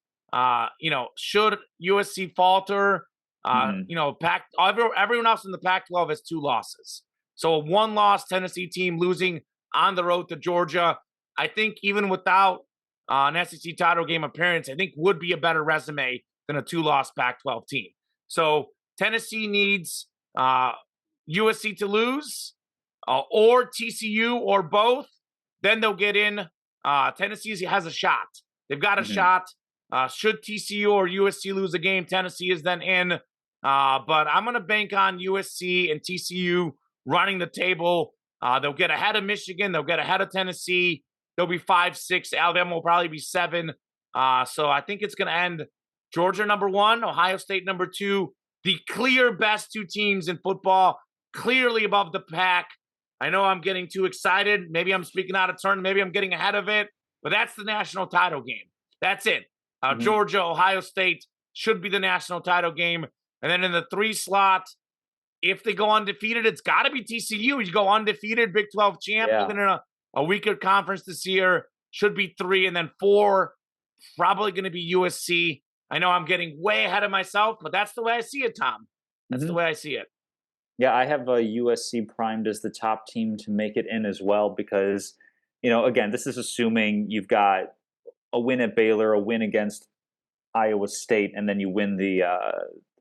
should USC falter, everyone else in the Pac-12 has 2 losses. So a one-loss Tennessee team losing on the road to Georgia, I think even without an SEC title game appearance, I think would be a better resume than a two-loss Pac-12 team. So Tennessee needs USC to lose or TCU or both. Then they'll get in. Tennessee has a shot. They've got a shot. Should TCU or USC lose a game, Tennessee is then in. But I'm going to bank on USC and TCU running the table. They'll get ahead of Michigan. They'll get ahead of Tennessee. They'll be 5-6. Alabama will probably be 7. So I think it's going to end Georgia number 1, Ohio State number 2. The clear best 2 teams in football, clearly above the pack. I know I'm getting too excited. Maybe I'm speaking out of turn. Maybe I'm getting ahead of it. But that's the national title game. That's it. Georgia, Ohio State should be the national title game. And then in the 3 slot, if they go undefeated, it's got to be TCU. You go undefeated, Big 12 champ, even in a weaker conference this year, should be 3. And then 4, probably going to be USC. I know I'm getting way ahead of myself, but that's the way I see it, Tom. That's the way I see it. Yeah, I have USC primed as the top team to make it in as well because, again, this is assuming you've got a win at Baylor, a win against Iowa State, and then you win the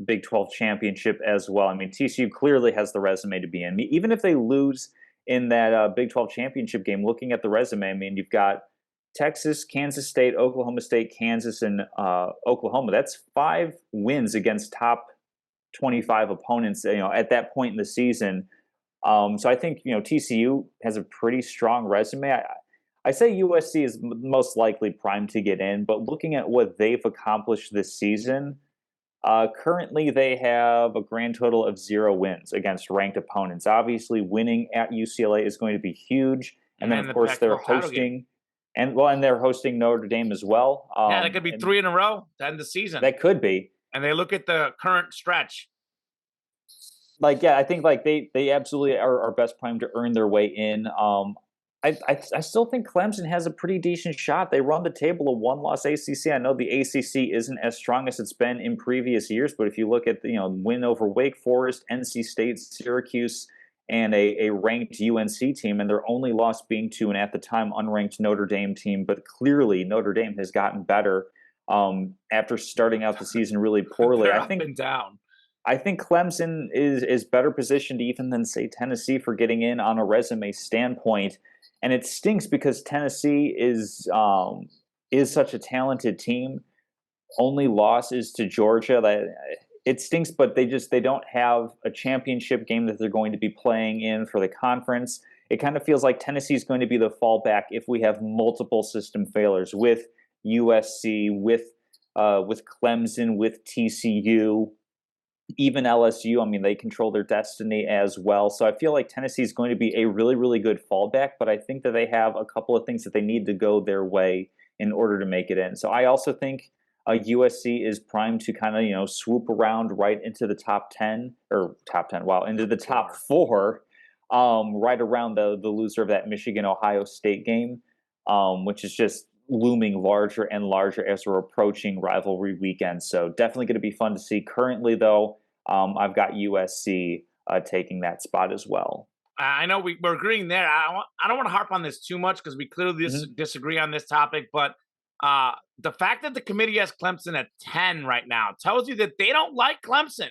Big 12 championship as well. I mean, TCU clearly has the resume to be in. Even if they lose in that Big 12 championship game, looking at the resume, I mean, you've got Texas, Kansas State, Oklahoma State, Kansas, and Oklahoma. That's 5 wins against top 25 opponents, at that point in the season. So I think, TCU has a pretty strong resume. I say USC is most likely primed to get in, but looking at what they've accomplished this season, currently they have a grand total of 0 wins against ranked opponents. Obviously, winning at UCLA is going to be huge. And then, of course, they're hosting and they're hosting Notre Dame as well. Yeah, that could be 3 in a row to end the season. That could be. And they look at the current stretch. I think they absolutely are best primed to earn their way in. I still think Clemson has a pretty decent shot. They run the table of 1-loss ACC. I know the ACC isn't as strong as it's been in previous years, but if you look at the win over Wake Forest, NC State, Syracuse, and a ranked UNC team, and their only loss being to an at the time unranked Notre Dame team, but clearly Notre Dame has gotten better after starting out the season really poorly. They're up and down. I think Clemson is better positioned even than, say, Tennessee for getting in on a resume standpoint. And it stinks because Tennessee is such a talented team. Only loss is to Georgia. It stinks, but they don't have a championship game that they're going to be playing in for the conference. It kind of feels like Tennessee is going to be the fallback if we have multiple system failures with USC, with Clemson, with TCU. Even LSU, I mean, they control their destiny as well. So I feel like Tennessee is going to be a really, really good fallback, but I think that they have a couple of things that they need to go their way in order to make it in. So I also think USC is primed to kind of, swoop around right into the top 10, into the top 4, right around the loser of that Michigan-Ohio State game, which is just looming larger and larger as we're approaching rivalry weekend. So definitely going to be fun to see. Currently, though, I've got USC taking that spot as well. I know we're agreeing there. I don't want to harp on this too much because we clearly disagree on this topic. But the fact that the committee has Clemson at 10 right now tells you that they don't like Clemson.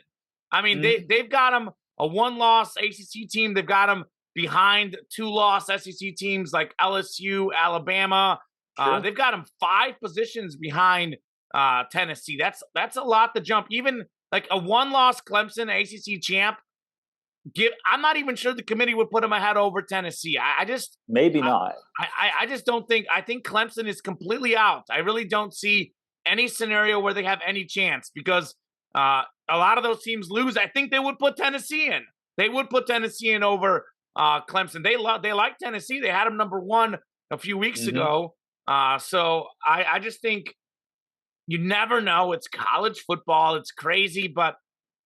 I mean, they've got them a 1-loss ACC team. They've got them behind 2-loss SEC teams like LSU, Alabama. Sure. They've got them 5 positions behind Tennessee. That's a lot to jump. Even like a 1-loss Clemson ACC champ, I'm not even sure the committee would put them ahead over Tennessee. I just not. I just don't think. I think Clemson is completely out. I really don't see any scenario where they have any chance because a lot of those teams lose. I think they would put Tennessee in. They would put Tennessee in over Clemson. They like Tennessee. They had them number 1 a few weeks ago. So I just think you never know. It's college football. It's crazy, but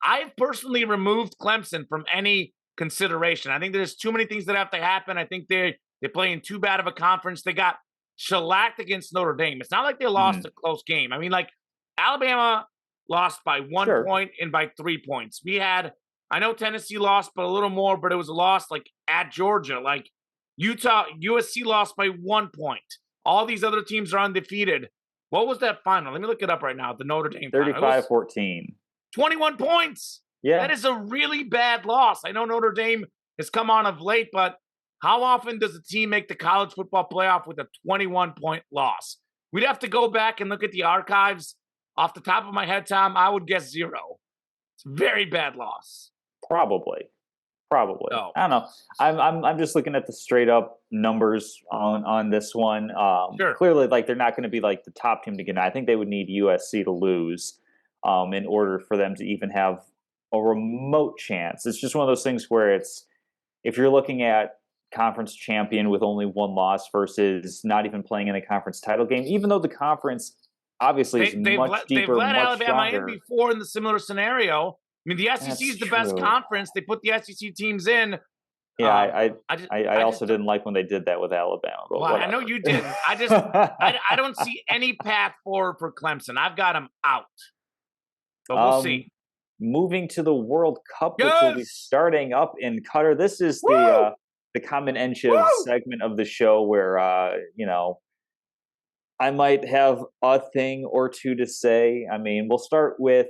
I've personally removed Clemson from any consideration. I think there's too many things that have to happen. I think they play in too bad of a conference. They got shellacked against Notre Dame. It's not like they lost a close game. I mean, like Alabama lost by 1 point and by 3 points. We had I know Tennessee lost, but a little more, but it was a loss like at Georgia. Like USC lost by 1 point. All these other teams are undefeated. What was that final? Let me look it up right now. The Notre Dame final. 35-14. 21 points. Yeah. That is a really bad loss. I know Notre Dame has come on of late, but how often does a team make the college football playoff with a 21-point loss? We'd have to go back and look at the archives. Off the top of my head, Tom, I would guess 0. It's a very bad loss. Probably. Oh. I don't know. I'm just looking at the straight up numbers on this one. Sure. Clearly, like they're not going to be like the top team to get in. I think they would need USC to lose in order for them to even have a remote chance. It's just one of those things where it's if you're looking at conference champion with only one loss versus not even playing in a conference title game, even though the conference obviously is much deeper, they've let much Alabama stronger. in before in the similar scenario. I mean, the SEC is the best conference. They put the SEC teams in. Yeah, I also didn't like when they did that with Alabama. But well, whatever. I know you didn't. I don't see any path forward for Clemson. I've got them out. But we'll see. Moving to the World Cup, which will be starting up in Qatar. This is the Common Enchiv segment of the show where I might have a thing or two to say. I mean, we'll start with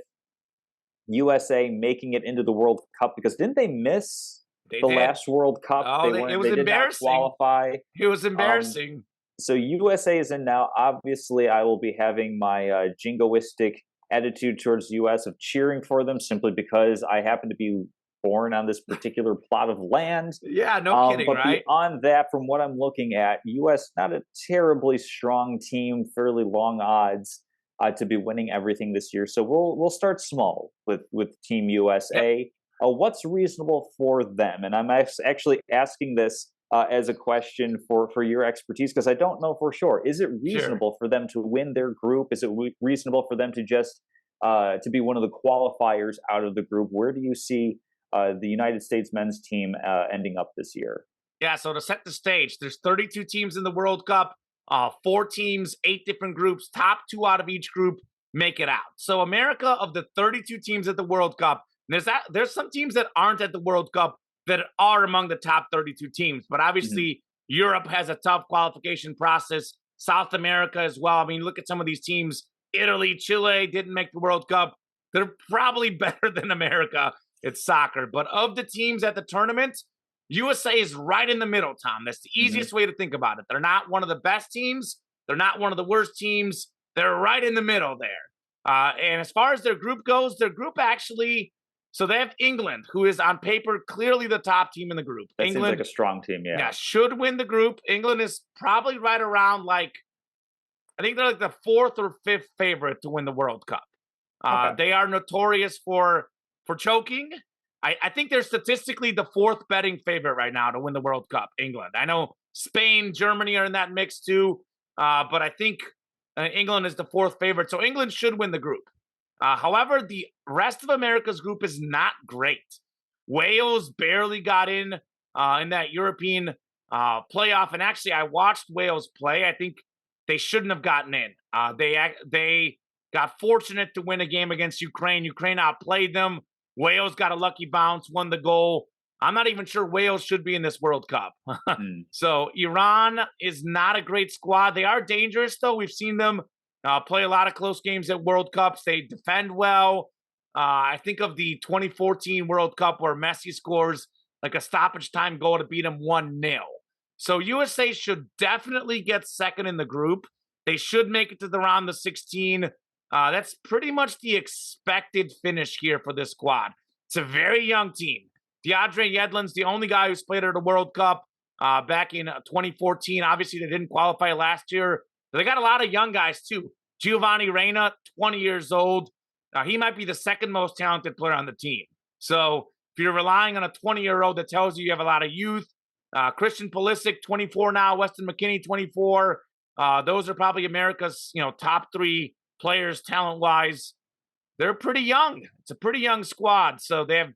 USA making it into the World Cup because didn't they miss last World Cup? Oh, it was embarrassing. Did not qualify. It was embarrassing. So USA is in now. Obviously, I will be having my jingoistic attitude towards the U.S. of cheering for them simply because I happen to be born on this particular plot of land. Yeah, no kidding, but right? Beyond that, from what I'm looking at, U.S. not a terribly strong team, fairly long odds to be winning everything this year. So we'll start small with Team USA. Yep. What's reasonable for them? And I'm actually asking this as a question for your expertise because I don't know for sure. Is it reasonable for them to win their group? Is it reasonable for them to just to be one of the qualifiers out of the group? Where do you see the United States men's team ending up this year? Yeah, so to set the stage, there's 32 teams in the World Cup, 4 teams, 8 different groups. Top 2 out of each group make it out. So America, of the 32 teams at the World Cup, there's some teams that aren't at the World Cup that are among the top 32 teams. But obviously, Europe has a tough qualification process. South America as well. I mean, look at some of these teams. Italy, Chile didn't make the World Cup. They're probably better than America at soccer. But of the teams at the tournament, USA is right in the middle, Tom. That's the easiest way to think about it. They're not one of the best teams. They're not one of the worst teams. They're right in the middle there. And as far as their group goes, their group actually... So they have England, who is on paper clearly the top team in the group. That England, seems like a strong team, yeah. Yeah, should win the group. England is probably right around I think they're like the 4th or 5th favorite to win the World Cup. They are notorious for choking. I think they're statistically the 4th betting favorite right now to win the World Cup, England. I know Spain, Germany are in that mix too, but I think England is the 4th favorite. So England should win the group. However, the rest of America's group is not great. Wales barely got in that European playoff. And actually, I watched Wales play. I think they shouldn't have gotten in. They got fortunate to win a game against Ukraine. Ukraine outplayed them. Wales got a lucky bounce, won the goal. I'm not even sure Wales should be in this World Cup. So Iran is not a great squad. They are dangerous, though. We've seen them play a lot of close games at World Cups. They defend well. I think of the 2014 World Cup where Messi scores like a stoppage time goal to beat them 1-0. So USA should definitely get second in the group. They should make it to the round of 16. That's pretty much the expected finish here for this squad. It's a very young team. DeAndre Yedlin's the only guy who's played at a World Cup back in 2014. Obviously, they didn't qualify last year. But they got a lot of young guys, too. Giovanni Reyna, 20 years old. He might be the second most talented player on the team. So if you're relying on a 20-year-old that tells you have a lot of youth, Christian Pulisic, 24 now, Weston McKennie, 24. Those are probably America's top 3 players talent-wise. They're pretty young. It's a pretty young squad. So they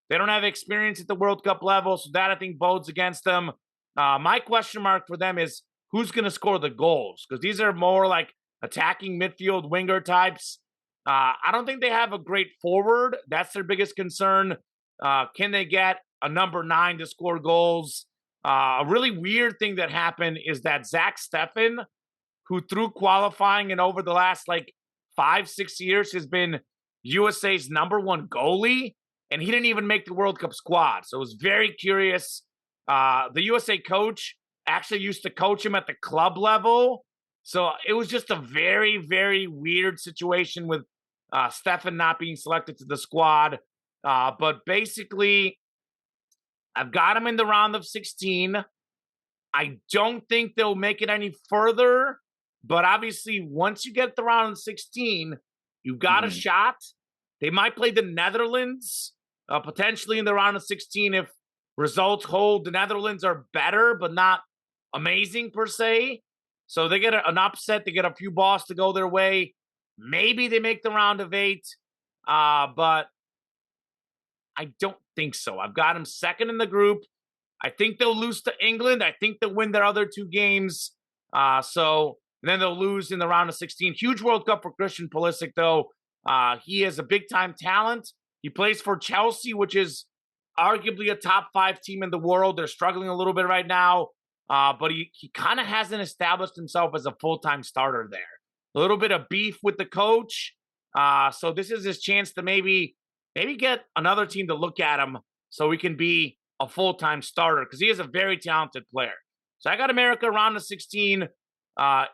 don't have experience at the World Cup level. So that, I think, bodes against them. My question mark for them is who's going to score the goals? Because these are more like attacking midfield winger types. I don't think they have a great forward. That's their biggest concern. Can they get a number 9 to score goals? A really weird thing that happened is that Zach Steffen, who through qualifying and over the last like 5-6 years has been USA's number 1 goalie, and he didn't even make the World Cup squad. So it was very curious. The USA coach actually used to coach him at the club level. So it was just a very, very weird situation with Steffen not being selected to the squad. But basically, I've got him in the round of 16. I don't think they'll make it any further. But obviously, once you get the round of 16, you've got a shot. They might play the Netherlands potentially in the round of 16 if results hold. The Netherlands are better, but not amazing per se. So they get an upset. They get a few balls to go their way. Maybe they make the round of 8, but I don't think so. I've got them second in the group. I think they'll lose to England. I think they'll win their other 2 games. So then they'll lose in the round of 16. Huge World Cup for Christian Pulisic, though. He is a big-time talent. He plays for Chelsea, which is arguably a top 5 team in the world. They're struggling a little bit right now, but he kind of hasn't established himself as a full-time starter there. A little bit of beef with the coach. So this is his chance to maybe get another team to look at him so he can be a full-time starter because he is a very talented player. So I got America round of 16.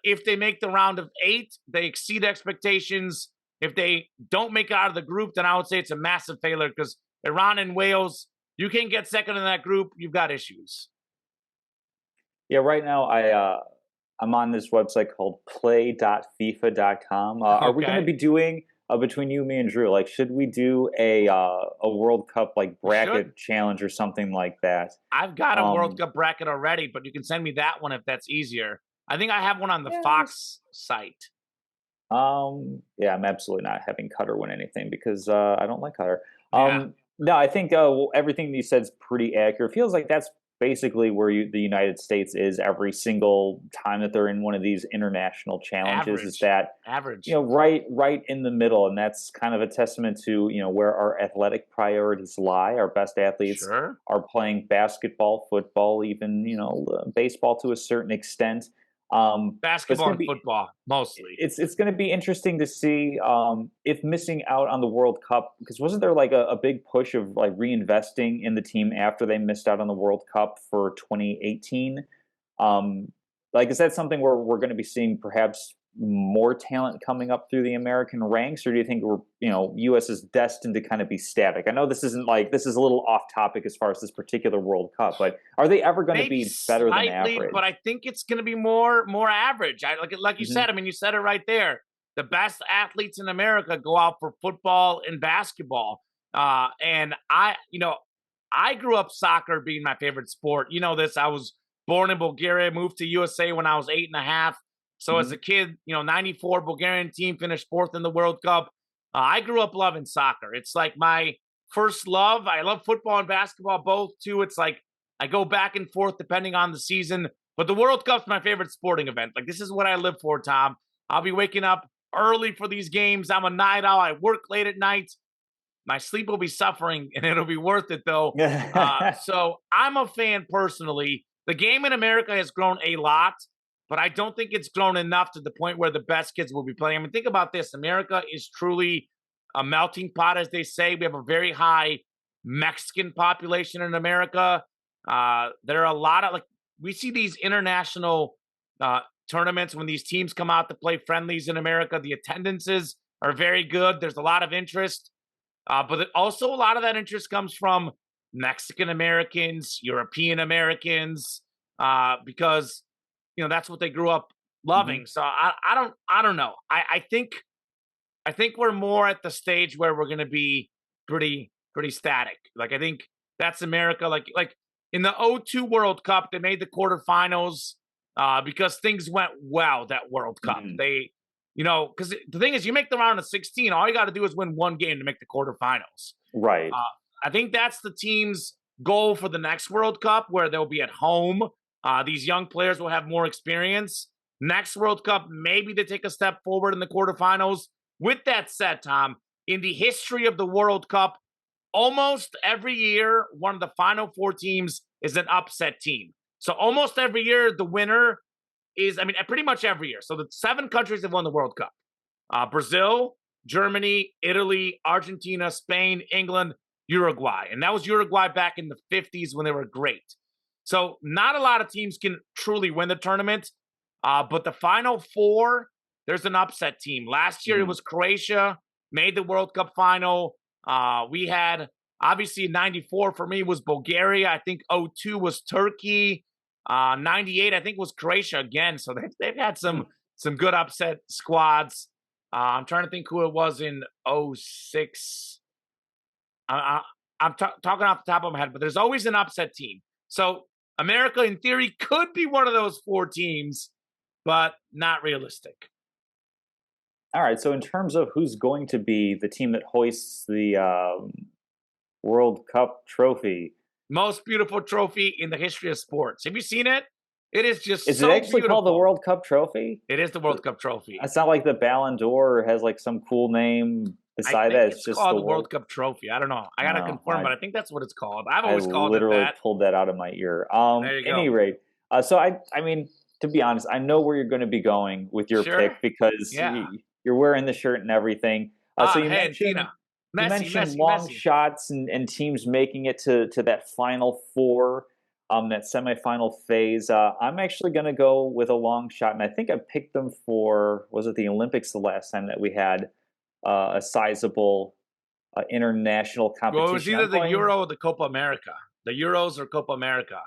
If they make the round of 8, they exceed expectations. If they don't make it out of the group, then I would say it's a massive failure because Iran and Wales, you can't get second in that group. You've got issues. Yeah, right now I'm on this website called play.fifa.com. Are we going to be doing between you, me, and Drew? Like, should we do a World Cup like bracket challenge or something like that? I've got a World Cup bracket already, but you can send me that one if that's easier. I think I have one on the Fox site. Yeah, I'm absolutely not having Qatar win anything because I don't like Qatar. Yeah. No, I think everything you said is pretty accurate. It feels like that's basically where the United States is every single time that they're in one of these international challenges. Is that average? Right in the middle, and that's kind of a testament to where our athletic priorities lie. Our best athletes are playing basketball, football, even baseball to a certain extent. Basketball and football mostly. It's going to be interesting to see if missing out on the World Cup, because wasn't there like a big push of like reinvesting in the team after they missed out on the World Cup for 2018? Is that something where we're going to be seeing perhaps more talent coming up through the American ranks, or do you think U.S. is destined to kind of be static? I know this is a little off topic as far as this particular World Cup, but are they ever going to be better than average? But I think it's going to be more average. Like you said, I mean, you said it right there. The best athletes in America go out for football and basketball. And I grew up soccer being my favorite sport. You know this. I was born in Bulgaria, moved to USA when I was 8.5. So as a kid, 94 Bulgarian team finished 4th in the World Cup. I grew up loving soccer. It's like my first love. I love football and basketball both too. It's like I go back and forth depending on the season. But the World Cup's my favorite sporting event. Like, this is what I live for, Tom. I'll be waking up early for these games. I'm a night owl. I work late at night. My sleep will be suffering, and it'll be worth it, though. So I'm a fan personally. The game in America has grown a lot, but I don't think it's grown enough to the point where the best kids will be playing. I mean, think about this. America is truly a melting pot, as they say. We have a very high Mexican population in America. There are a lot of, we see these international tournaments when these teams come out to play friendlies in America. The attendances are very good. There's a lot of interest. But also a lot of that interest comes from Mexican Americans, European Americans, because that's what they grew up loving. So I don't know. I think we're more at the stage where we're going to be pretty static. Like, I think that's America. Like in the 2002 World Cup, they made the quarterfinals because things went well that World Cup. They, because the thing is, you make the round of 16, all you got to do is win one game to make the quarterfinals. Right. I think that's the team's goal for the next World Cup, where they'll be at home. These young players will have more experience. Next World Cup, maybe they take a step forward in the quarterfinals. With that said, Tom, in the history of the World Cup, almost every year, one of the final four teams is an upset team. So almost every year, the winner is, I mean, pretty much every year. So the 7 countries have won the World Cup: Brazil, Germany, Italy, Argentina, Spain, England, Uruguay. And that was Uruguay back in the 50s when they were great. So not a lot of teams can truly win the tournament. But the final four, there's an upset team. Last year, it was Croatia, made the World Cup final. We had, obviously, 94 for me was Bulgaria. I think 02 was Turkey. 98, I think, was Croatia again. So they've had some good upset squads. I'm trying to think who it was in 06. I'm talking off the top of my head, but there's always an upset team. So America, in theory, could be one of those 4 teams, but not realistic. All right. So in terms of who's going to be the team that hoists the World Cup trophy, most beautiful trophy in the history of sports. Have you seen it? It is just is so it actually beautiful. called the World Cup trophy? It is the World Cup trophy. It's not like the Ballon d'Or has like some cool name beside that. It's just called the World Cup trophy. I don't know. I gotta confirm, but I think that's what it's called. I've always called it that. I literally pulled that out of my ear. There you go. At any rate, so I mean, to be honest, I know where you're going to be going with your pick because you're wearing the shirt and everything. So you mentioned long shots and teams making it to that final four, that semifinal phase. I'm actually going to go with a long shot, and I think I picked them for, was it the Olympics the last time that we had a sizable international competition? Well, it was either the Euro or the Copa America. The Euros or Copa America.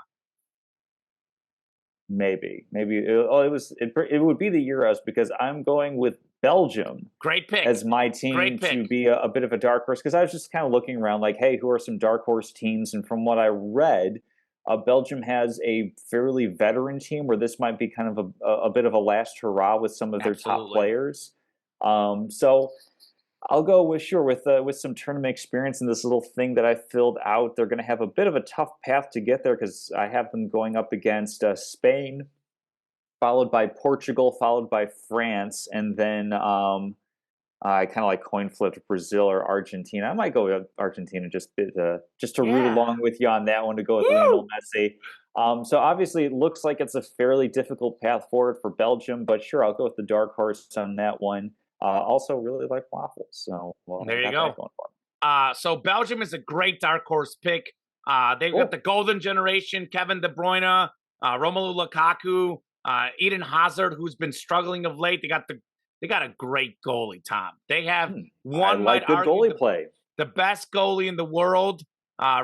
Maybe it would be the Euros because I'm going with Belgium. Great pick. As my team to be a bit of a dark horse, because I was just kind of looking around like, hey, who are some dark horse teams? And from what I read, Belgium has a fairly veteran team where this might be kind of a bit of a last hurrah with some of their top players. So I'll go with some tournament experience in this little thing that I filled out. They're going to have a bit of a tough path to get there because I have them going up against Spain, followed by Portugal, followed by France, and then I kind of like coin flipped Brazil or Argentina. I might go with Argentina just to root along with you on that one, to go with Lionel Messi. So obviously it looks like it's a fairly difficult path forward for Belgium, but sure, I'll go with the dark horse on that one. Also really like waffles. So there you go. So Belgium is a great dark horse pick. They've got the golden generation: Kevin De Bruyne, Romelu Lukaku, Eden Hazard, who's been struggling of late. They got a great goalie, Tom. They have one, like good goalie play, the best goalie in the world,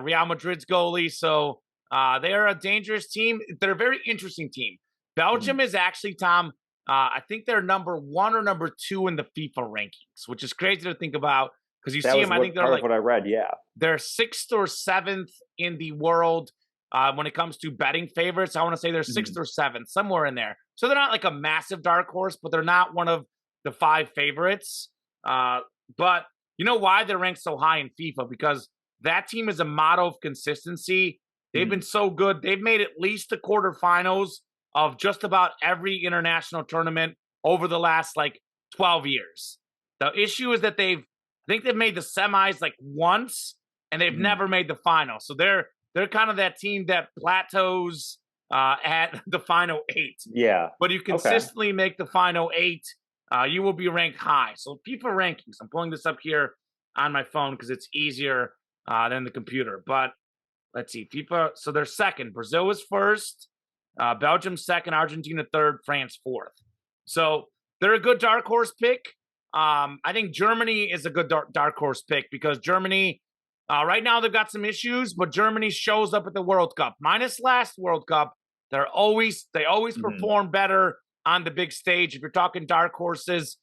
Real Madrid's goalie. So they are a dangerous team. They're a very interesting team. Belgium is actually, Tom, I think they're number 1 or number 2 in the FIFA rankings, which is crazy to think about because you see them. I think they're like what I read. Yeah, they're 6th or 7th in the world when it comes to betting favorites. I want to say they're 6th or 7th, somewhere in there. So they're not like a massive dark horse, but they're not one of the 5 favorites. But you know why they're ranked so high in FIFA? Because that team is a model of consistency. They've been so good. They've made at least the quarterfinals of just about every international tournament over the last 12 years. The issue is that I think they've made the semis once, and they've never made the final. So they're kind of that team that plateaus at the final 8. Yeah. But you consistently make the final 8, you will be ranked high. So FIFA rankings, I'm pulling this up here on my phone because it's easier than the computer. But let's see, FIFA. So they're 2nd. Brazil is 1st. Belgium 2nd, Argentina 3rd, France 4th. So they're a good dark horse pick. I think Germany is a good dark horse pick because Germany, right now they've got some issues, but Germany shows up at the World Cup. Minus last World Cup, they always perform better on the big stage. If you're talking dark horses,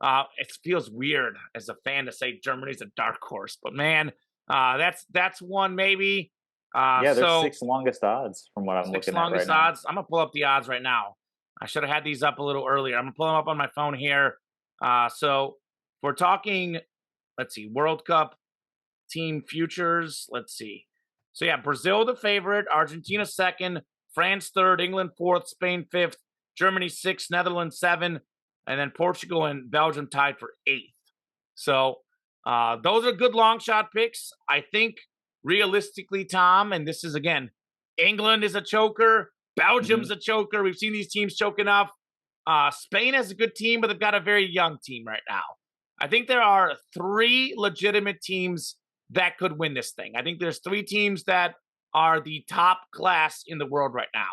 it feels weird as a fan to say Germany's a dark horse, but man, that's one maybe. They're 6th longest odds from what I'm looking at right now. 6th longest odds. I'm going to pull up the odds right now. I should have had these up a little earlier. I'm going to pull them up on my phone here. So if we're talking, let's see, World Cup team futures. Let's see. So yeah, Brazil the favorite, Argentina 2nd, France 3rd, England 4th, Spain 5th, Germany 6th, Netherlands 7th, and then Portugal and Belgium tied for 8th. So Those are good long shot picks. I think realistically, Tom, and this is again, England is a choker, Hmm. Belgium's a choker. We've seen these teams choke enough. Spain has a good team, but they've got a very young team right now. I think there are three legitimate teams that could win this thing. I think there's three teams that are the top class in the world right now.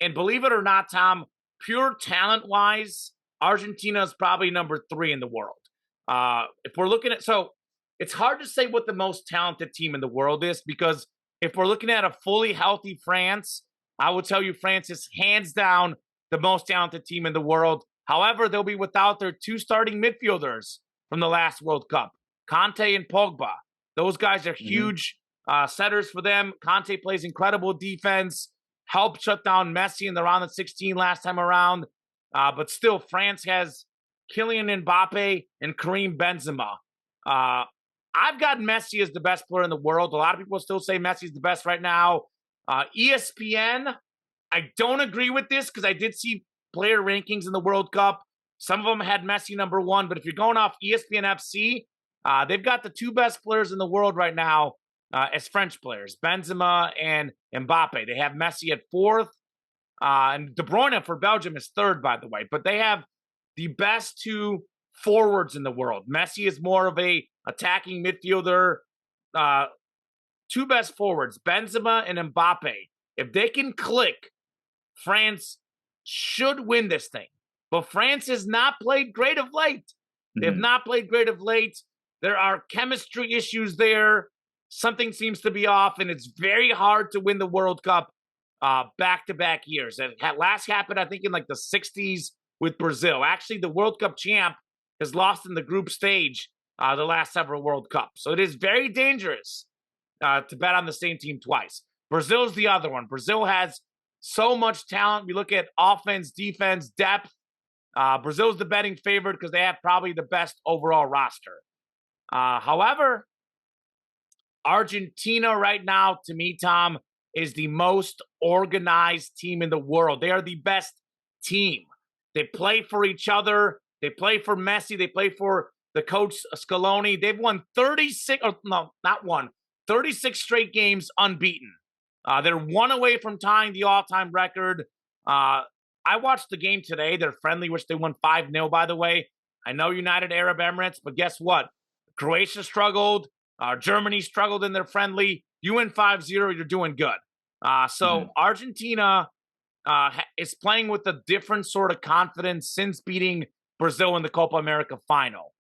And believe it or not, Tom, pure talent wise, Argentina is probably number three in the world. If we're looking at, so it's hard to say what the most talented team in the world is because if we're looking at a fully healthy France, I will tell you France is hands down the most talented team in the world. However, they'll be without their two starting midfielders from the last World Cup, Conte and Pogba. Those guys are Hmm. huge setters for them. Conte plays incredible defense, helped shut down Messi in the round of 16 last time around. But still, France has Kylian Mbappe and Karim Benzema. I've got Messi as the best player in the world. A lot of people still say Messi's the best right now. ESPN, I don't agree with this because I did see player rankings in the World Cup. Some of them had Messi number one, but if you're going off ESPN FC, they've got the two best players in the world right now as French players, Benzema and Mbappe. They have Messi at fourth, and De Bruyne for Belgium is third, by the way. But they have the best two forwards in the world. Messi is more of a attacking midfielder. Uh, Two best forwards, Benzema and Mbappe. If they can click, France should win this thing. But France has not played great of late. They have Hmm. not played great of late. There are chemistry issues there. Something seems to be off, and it's very hard to win the World Cup back to back years. It last happened, I think, in like the 60s with Brazil. Actually, the World Cup champ has lost in the group stage the last several World Cups. So it is very dangerous to bet on the same team twice. Brazil's the other one. Brazil has so much talent. We look at offense, defense, depth. Brazil's the betting favorite because they have probably the best overall roster. However, Argentina right now, to me, Tom, is the most organized team in the world. They are the best team. They play for each other. They play for Messi. They play for the coach Scaloni. They've won 36, or no, not one, 36 straight games unbeaten. They're one away from tying the all-time record. I watched the game today. They're friendly, which they won 5-0, by the way. I know United Arab Emirates, but guess what? Croatia struggled. Germany struggled in their friendly. You win 5-0, you're doing good. So Hmm. Argentina is playing with a different sort of confidence since beating Brazil in the Copa America final.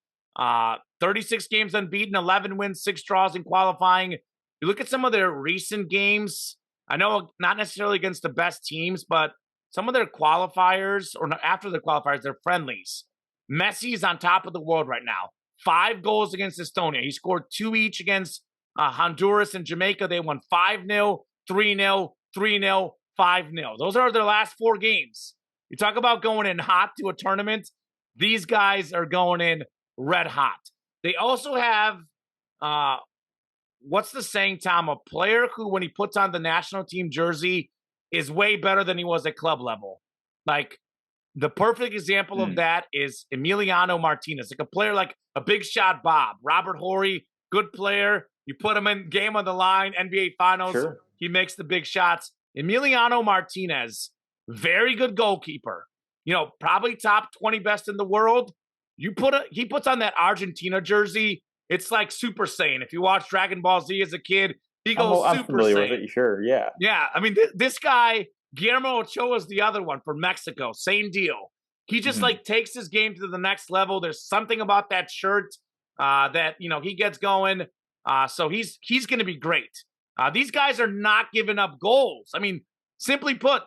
36 games unbeaten, 11 wins, 6 draws in qualifying. You look at some of their recent games. I know not necessarily against the best teams, but some of their qualifiers, or after the qualifiers, their friendlies. Messi's on top of the world right now. 5 goals against Estonia. He scored 2 each against Honduras and Jamaica. They won 5-0, 3-0, 3-0, 5-0. Those are their last 4 games. You talk about going in hot to a tournament. These guys are going in red hot. They also have, what's the saying, Tom? A player who, when he puts on the national team jersey, is way better than he was at club level. Like, the perfect example of that is Emiliano Martinez, like a player like a big shot Bob, Robert Horry, good player. You put him in game on the line, NBA Finals, Sure. he makes the big shots. Emiliano Martinez, very good goalkeeper. You know, probably top 20 best in the world. He puts on that Argentina jersey. It's like Super Saiyan. If you watch Dragon Ball Z as a kid, he goes I'm Super familiar with Saiyan. it. Sure. Yeah. Yeah, I mean, this guy, Guillermo Ochoa is the other one from Mexico. Same deal. He just Hmm. like takes his game to the next level. There's something about that shirt that he gets going. So he's going to be great. These guys are not giving up goals. I mean, simply put,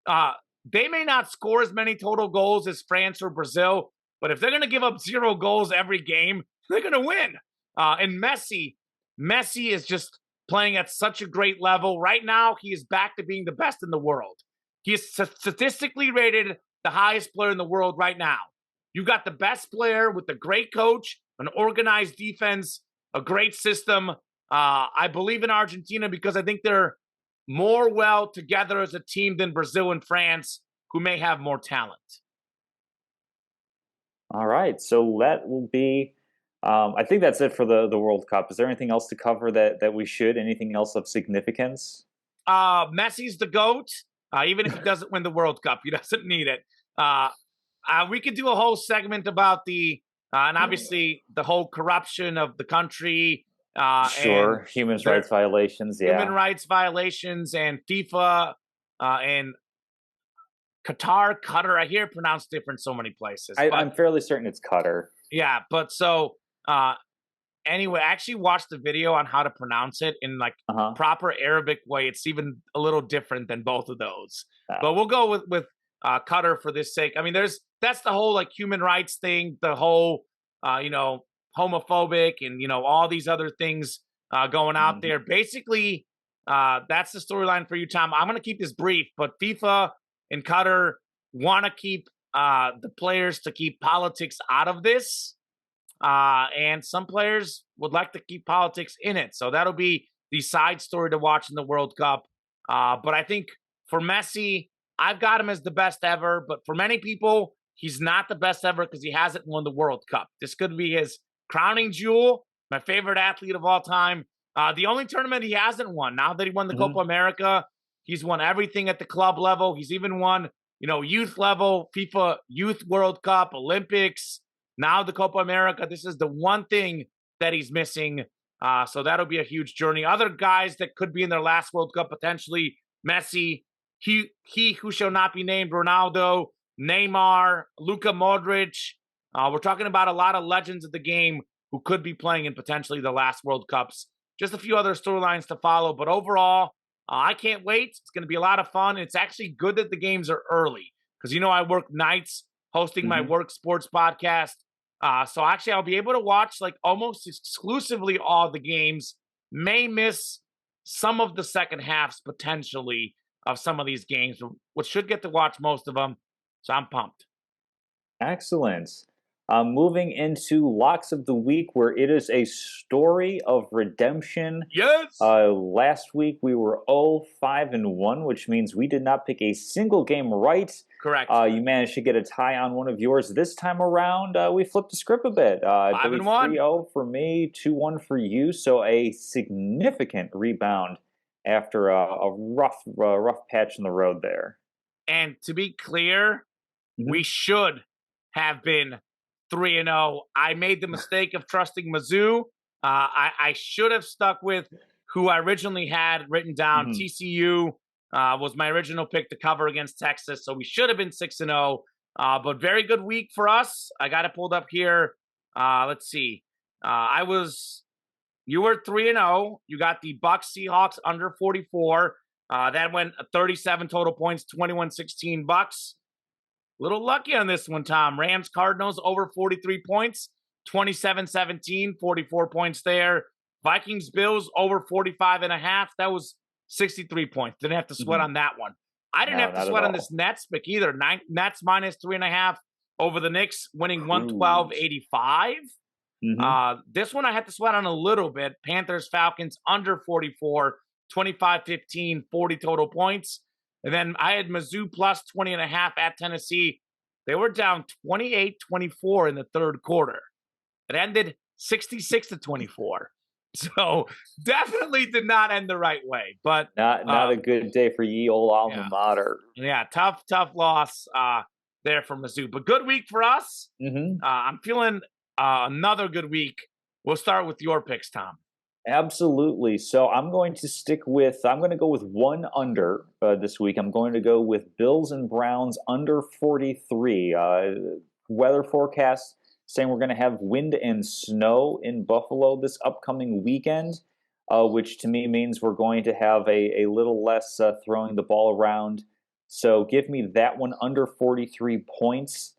uh, they may not score as many total goals as France or Brazil, but if they're going to give up 0 goals every game, they're going to win. And Messi is just playing at such a great level. Right now, he is back to being the best in the world. He is statistically rated the highest player in the world right now. You got the best player with a great coach, an organized defense, a great system. I believe in Argentina because I think they're more well together as a team than Brazil and France, who may have more talent. All right. So that will be I think that's it for the World Cup. Is there anything else to cover that we should? Anything else of significance? Messi's the GOAT. Even if he doesn't win the World Cup, he doesn't need it. Uh, we could do a whole segment about and obviously the whole corruption of the country. Sure, And human rights violations. human Yeah, rights violations and FIFA and Qatar. I hear it pronounced different so many places. I'm fairly certain it's Qatar. Yeah, but so uh, anyway, I actually watched the video on how to pronounce it in like Uh-huh. proper Arabic way. It's even a little different than both of those. Uh, But we'll go with Qatar for this sake. I mean, that's the whole like human rights thing, the whole homophobic and all these other things going out mhm. there. Basically, that's the storyline for you, Tom. I'm going to keep this brief, but FIFA and Qatar want to keep the players to keep politics out of this. And some players would like to keep politics in it. So that'll be the side story to watch in the World Cup. But I think for Messi, I've got him as the best ever. But for many people, he's not the best ever because he hasn't won the World Cup. This could be his crowning jewel, my favorite athlete of all time. The only tournament he hasn't won, now that he won the Copa Mhm. America, he's won everything at the club level. He's even won, youth level, FIFA Youth World Cup, Olympics, now the Copa America. This is the one thing that he's missing. So that'll be a huge journey. Other guys that could be in their last World Cup potentially: Messi, he who shall not be named, Ronaldo, Neymar, Luka Modric. We're talking about a lot of legends of the game who could be playing in potentially the last World Cups. Just a few other storylines to follow, but overall, I can't wait. It's going to be a lot of fun. It's actually good that the games are early because I work nights hosting my Mhm. work sports podcast. So actually, I'll be able to watch like almost exclusively all the games. May miss some of the second halves potentially of some of these games, which should get to watch most of them. So I'm pumped. Excellent. Moving into locks of the week, where it is a story of redemption. Yes, Last week we were 0-5-1, which means we did not pick a single game right. correct. You managed to get a tie on one of yours. This time around, we flipped the script a bit. I Five believe and one. 3-0 for me, 2-1 for you. So a significant rebound after a rough patch in the road there. And to be clear, Mhm. we should have been 3-0. I made the mistake of trusting Mizzou. I should have stuck with who I originally had written down. Mhm. TCU was my original pick to cover against Texas, so we should have been 6-0. But very good week for us. I got it pulled up here. Let's see. You were 3-0. You got the Bucks Seahawks under 44. That went 37 total points, 21-16 Bucks. Little lucky on this one, Tom. Rams Cardinals over 43 points, 27-17, 44 points there. Vikings Bills over 45 and a half. That was 63 points. Didn't have to sweat Mhm. on that one. I didn't No, have to not at sweat on this all. Nets pick either. Nets minus 3.5 over the Knicks, winning Cruise. 112-85. Mhm. This one I had to sweat on a little bit. Panthers Falcons under 44, 25-15, 40 total points. And then I had Mizzou plus 20 and a half at Tennessee. They were down 28-24 in the third quarter. It ended 66-24. So definitely did not end the right way. But Not a good day for ye old alma yeah, mater. yeah, tough loss there for Mizzou. But good week for us. Mhm. I'm feeling another good week. We'll start with your picks, Tom. Absolutely. So I'm going to go with one under this week. I'm going to go with Bills and Browns under 43. Weather forecast saying we're going to have wind and snow in Buffalo this upcoming weekend, which to me means we're going to have a little less throwing the ball around. So give me that one under 43 points.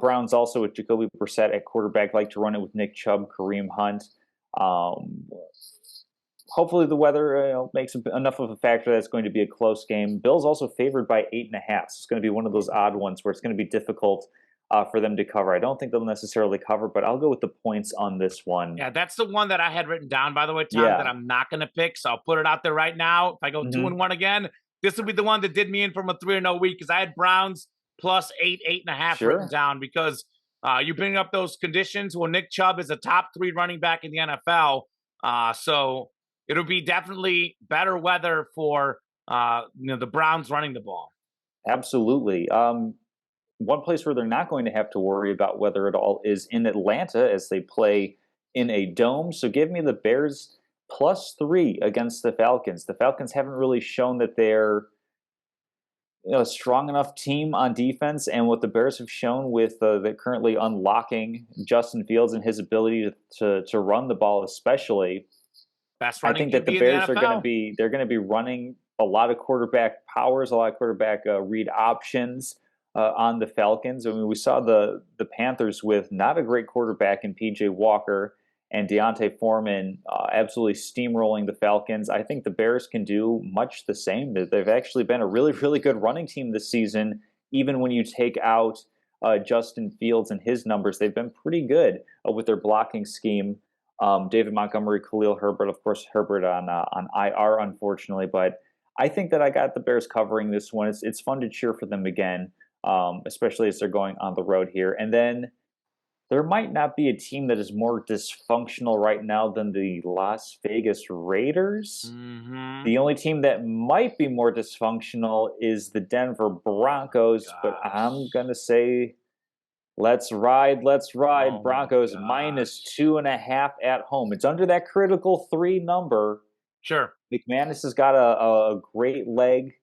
Browns also with Jacoby Brissett at quarterback, like to run it with Nick Chubb, Kareem Hunt. Um, Hopefully the weather makes enough of a factor that it's going to be a close game. Bills also favored by 8.5. So it's going to be one of those odd ones where it's going to be difficult for them to cover. I don't think they'll necessarily cover, but I'll go with the points on this one. Yeah, that's the one that I had written down, by the way, Tom, that Yeah. I'm not going to pick. So I'll put it out there right now. If I go 2-1 again, this will be the one that did me in from a 3-0 week because I had Browns plus 8.5 written Sure. down because You bring up those conditions. Well, Nick Chubb is a top 3 running back in the NFL. So it'll be definitely better weather for the Browns running the ball. Absolutely. One place where they're not going to have to worry about weather at all is in Atlanta as they play in a dome. So give me the Bears +3 against the Falcons. The Falcons haven't really shown that they're a strong enough team on defense, and what the Bears have shown with the currently unlocking Justin Fields and his ability to run the ball, especially. Best I running think that the QB in Bears are NFL. going to be running a lot of quarterback powers, a lot of quarterback read options on the Falcons. I mean, we saw the Panthers with not a great quarterback in PJ Walker and Deontay Foreman absolutely steamrolling the Falcons. I think the Bears can do much the same. They've actually been a really, really good running team this season. Even when you take out Justin Fields and his numbers, they've been pretty good with their blocking scheme. David Montgomery, Khalil Herbert, of course, Herbert on IR, unfortunately. But I think that I got the Bears covering this one. It's fun to cheer for them again, especially as they're going on the road here. And then there might not be a team that is more dysfunctional right now than the Las Vegas Raiders. Mm-hmm. The only team that might be more dysfunctional is the Denver Broncos, but I'm going to say let's ride. Oh Broncos -2.5 at home. It's under that critical 3 number. Sure. McManus has got a great leg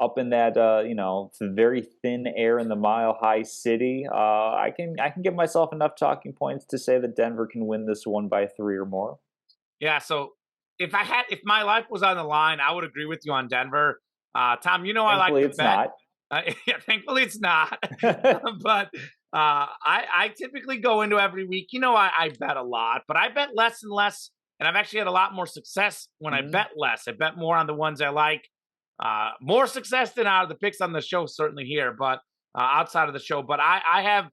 up in that very thin air in the Mile High City. I can give myself enough talking points to say that Denver can win this one by 3 or more. Yeah. So if my life was on the line, I would agree with you on Denver. Tom, I like to it's bet. Not. Yeah, thankfully it's not. But I typically go into every week. I bet a lot, but I bet less and less. And I've actually had a lot more success when I bet less. I bet more on the ones I like. More success than out of the picks on the show, certainly here, but outside of the show. But I have,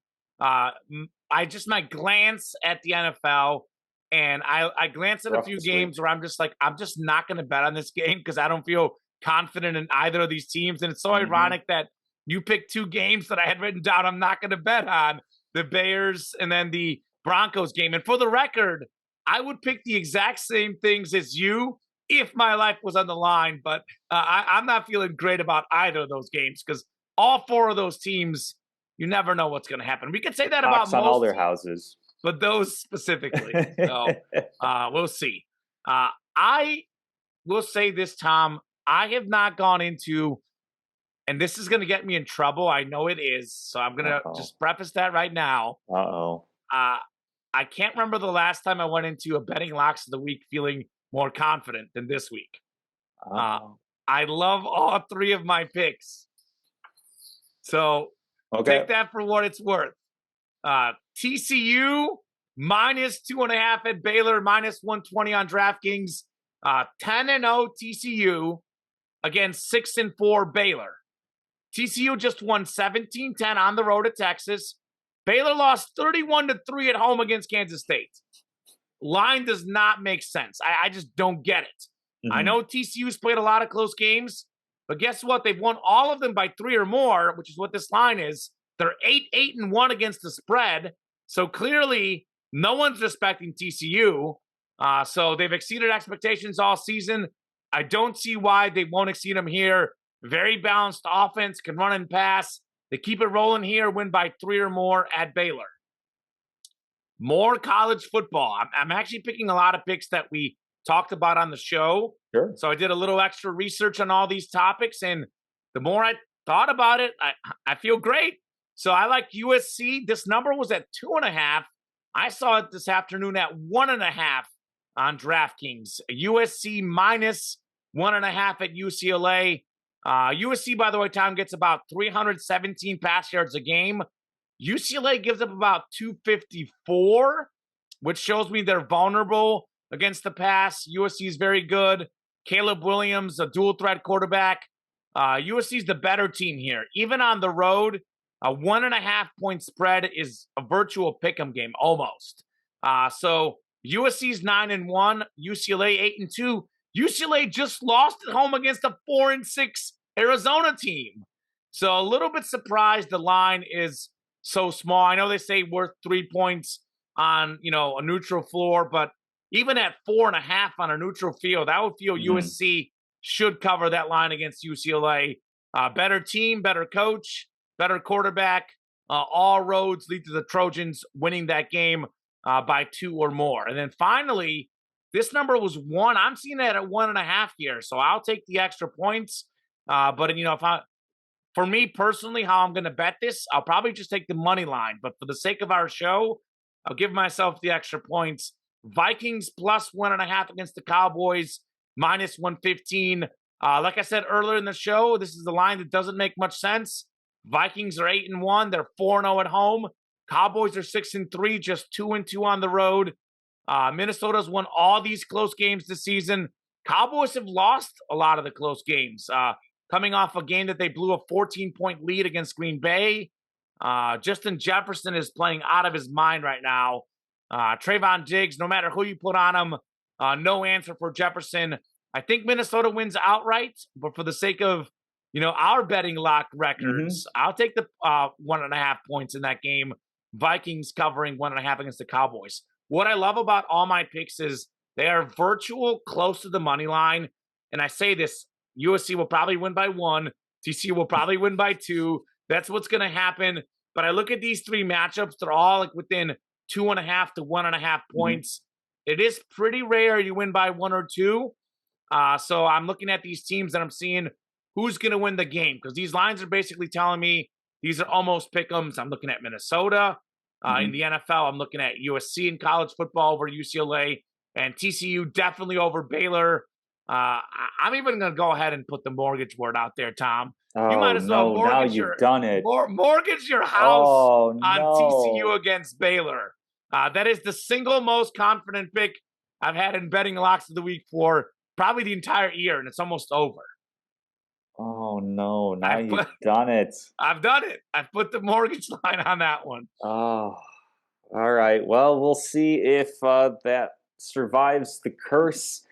I just might glance at the NFL, and I glance at a few games where I'm just like, I'm just not going to bet on this game because I don't feel confident in either of these teams. And it's so ironic that you picked 2 games that I had written down I'm not going to bet on, the Bears and then the Broncos game. And for the record, I would pick the exact same things as you if my life was on the line, but I'm not feeling great about either of those games because all 4 of those teams, you never know what's going to happen. We could say that about most on all their houses, but those specifically. So we'll see. I will say this, Tom. I have not gone into, and this is going to get me in trouble. I know it is, so I'm going to just preface that right now. I can't remember the last time I went into a betting locks of the week feeling more confident than this week. I love all 3 of my picks. So take that for what it's worth. TCU -2.5 at Baylor, -120 on DraftKings. 10-0 TCU against 6-4 Baylor. TCU just won 17-10 on the road at Texas. Baylor lost 31-3 at home against Kansas State. Line does not make sense. I just don't get it. I know TCU's played a lot of close games, but guess what? They've won all of them by 3 or more, which is what this line is. They're 8-1 against the spread. So clearly, no one's respecting TCU. So they've exceeded expectations all season. I don't see why they won't exceed them here. Very balanced offense, can run and pass. They keep it rolling here, win by 3 or more at Baylor. More college football. I'm actually picking a lot of picks that we talked about on the show. Sure. So I did a little extra research on all these topics, and the more I thought about it, I feel great. So I like USC. This number was at 2.5. I saw it this afternoon at 1.5 on DraftKings. USC -1.5 at UCLA. USC, by the way, Tom, gets about 317 pass yards a game. UCLA gives up about 254, which shows me they're vulnerable against the pass. USC is very good. Caleb Williams, a dual threat quarterback. USC is the better team here. Even on the road, a 1.5 point spread is a virtual pick'em game almost. So USC's 9-1, UCLA 8-2. UCLA just lost at home against a 4-6 Arizona team. So a little bit surprised the line is so small. I know they say worth 3 points on, a neutral floor, but even at 4.5 on a neutral field, I would feel Mhm. USC should cover that line against UCLA. Better team, better coach, better quarterback. All roads lead to the Trojans winning that game by 2 or more. And then finally, this number was 1. I'm seeing that at 1.5 here, so I'll take the extra points. But if for me personally, how I'm going to bet this, I'll probably just take the money line. But for the sake of our show, I'll give myself the extra points. Vikings plus 1.5 against the Cowboys, minus 115. Like I said earlier in the show, this is the line that doesn't make much sense. Vikings are 8-1. They're 4-0 at home. Cowboys are 6-3, just 2-2 on the road. Minnesota's won all these close games this season. Cowboys have lost a lot of the close games. Coming off a game that they blew a 14-point lead against Green Bay. Justin Jefferson is playing out of his mind right now. Trayvon Diggs, no matter who you put on him, no answer for Jefferson. I think Minnesota wins outright, but for the sake of our betting lock Mhm. records, I'll take the 1.5 points in that game. Vikings covering 1.5 against the Cowboys. What I love about all my picks is they are virtual close to the money line. And I say this, USC will probably win by 1. TCU will probably win by 2. That's what's going to happen. But I look at these 3 matchups, they're all like within 2.5 to 1.5 Mhm. points. It is pretty rare you win by 1 or 2. So I'm looking at these teams and I'm seeing who's going to win the game because these lines are basically telling me these are almost pick'ems. I'm looking at Minnesota in Mhm. the NFL. I'm looking at USC in college football over UCLA and TCU definitely over Baylor. I'm even going to go ahead and put the mortgage word out there, Tom. You might Oh, as well no, now you've done it. mortgage your house Oh, on TCU no. against Baylor. That is the single most confident pick I've had in betting locks of the week for probably the entire year, and it's almost over. Oh, no, now I've you've put, done it. I've done it. I've put the mortgage line on that one. Oh, all right. Well, we'll see if that survives the curse.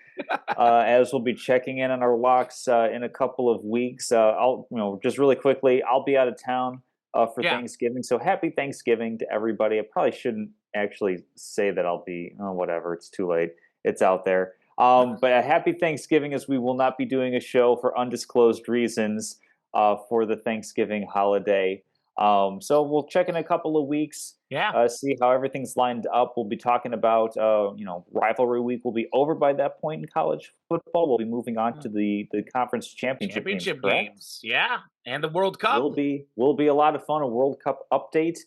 As we'll be checking in on our locks in a couple of weeks. I'll, just really quickly, I'll be out of town for Yeah, Thanksgiving. So happy Thanksgiving to everybody. I probably shouldn't actually say that I'll be, whatever, it's too late. It's out there. But a happy Thanksgiving, as we will not be doing a show for undisclosed reasons for the Thanksgiving holiday. So we'll check in a couple of weeks, yeah. see how everything's lined up. We'll be talking about, rivalry week will be over by that point in college football. We'll be moving on to the conference championship games, Championship correct? games. Yeah, and the World Cup. Will be a lot of fun. A World Cup update.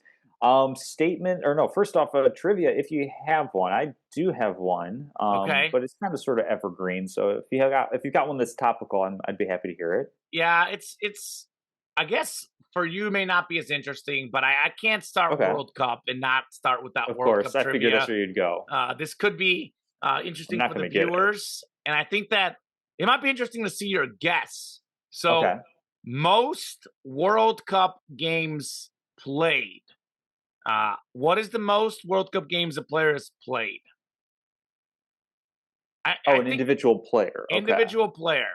Statement or no? First off, trivia. If you have one, I do have one, Okay. but it's kind of sort of evergreen. So if you got one that's topical, I'd be happy to hear it. Yeah, it's. I guess for you may not be as interesting, but I can't start Okay, World Cup and not start with that of World course. Cup I figured that's trivia. where you'd go. This could be I'm interesting not for the going to get it. viewers, and I think that it might be interesting to see your guess. So, Okay. most World Cup games played. What is the most World Cup games a player has played? Oh, I an think individual player. Okay. individual player.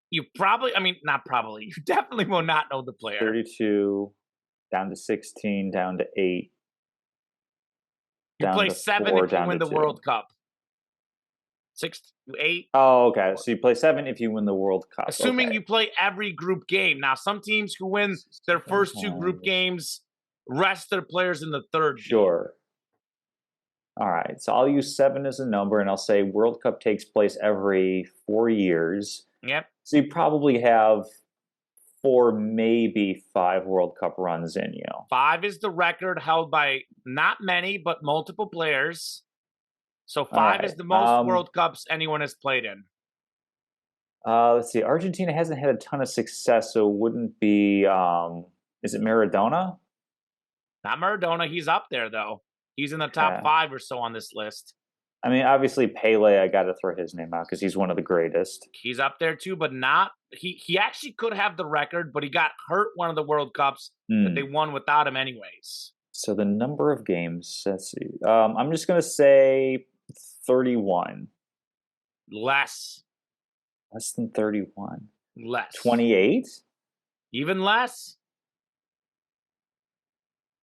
You probably, I mean, not probably. You definitely will not know the player. 32 down to 16, down to 8, You down play to 7 4, if you down win to the 2. World Cup. 6, 8. Oh, okay. So you play 7 if you win the World Cup. Assuming Okay. you play every group game. Now, some teams who win their 7 first 2 group times. games rest their players in the third game. Sure. All right. So I'll use 7 as a number and I'll say World Cup takes place every 4 years. Yep. So you probably have 4, maybe 5 World Cup runs in you. 5 is the record held by not many, but multiple players. So All 5 is right. the most World Cups anyone has played in. Let's see. Argentina hasn't had a ton of success, so it wouldn't be. Is it Maradona? Not Maradona. He's up there, though. He's in the top Okay. 5 or so on this list. I mean, obviously Pele. I got to throw his name out because he's one of the greatest. He's up there too, but not he actually could have the record, but he got hurt one of the World Cups that they Hmm. won without him anyways. So the number of games. Let's see. I'm just gonna say 31. Less. Less than 31. Less. 28. Even less.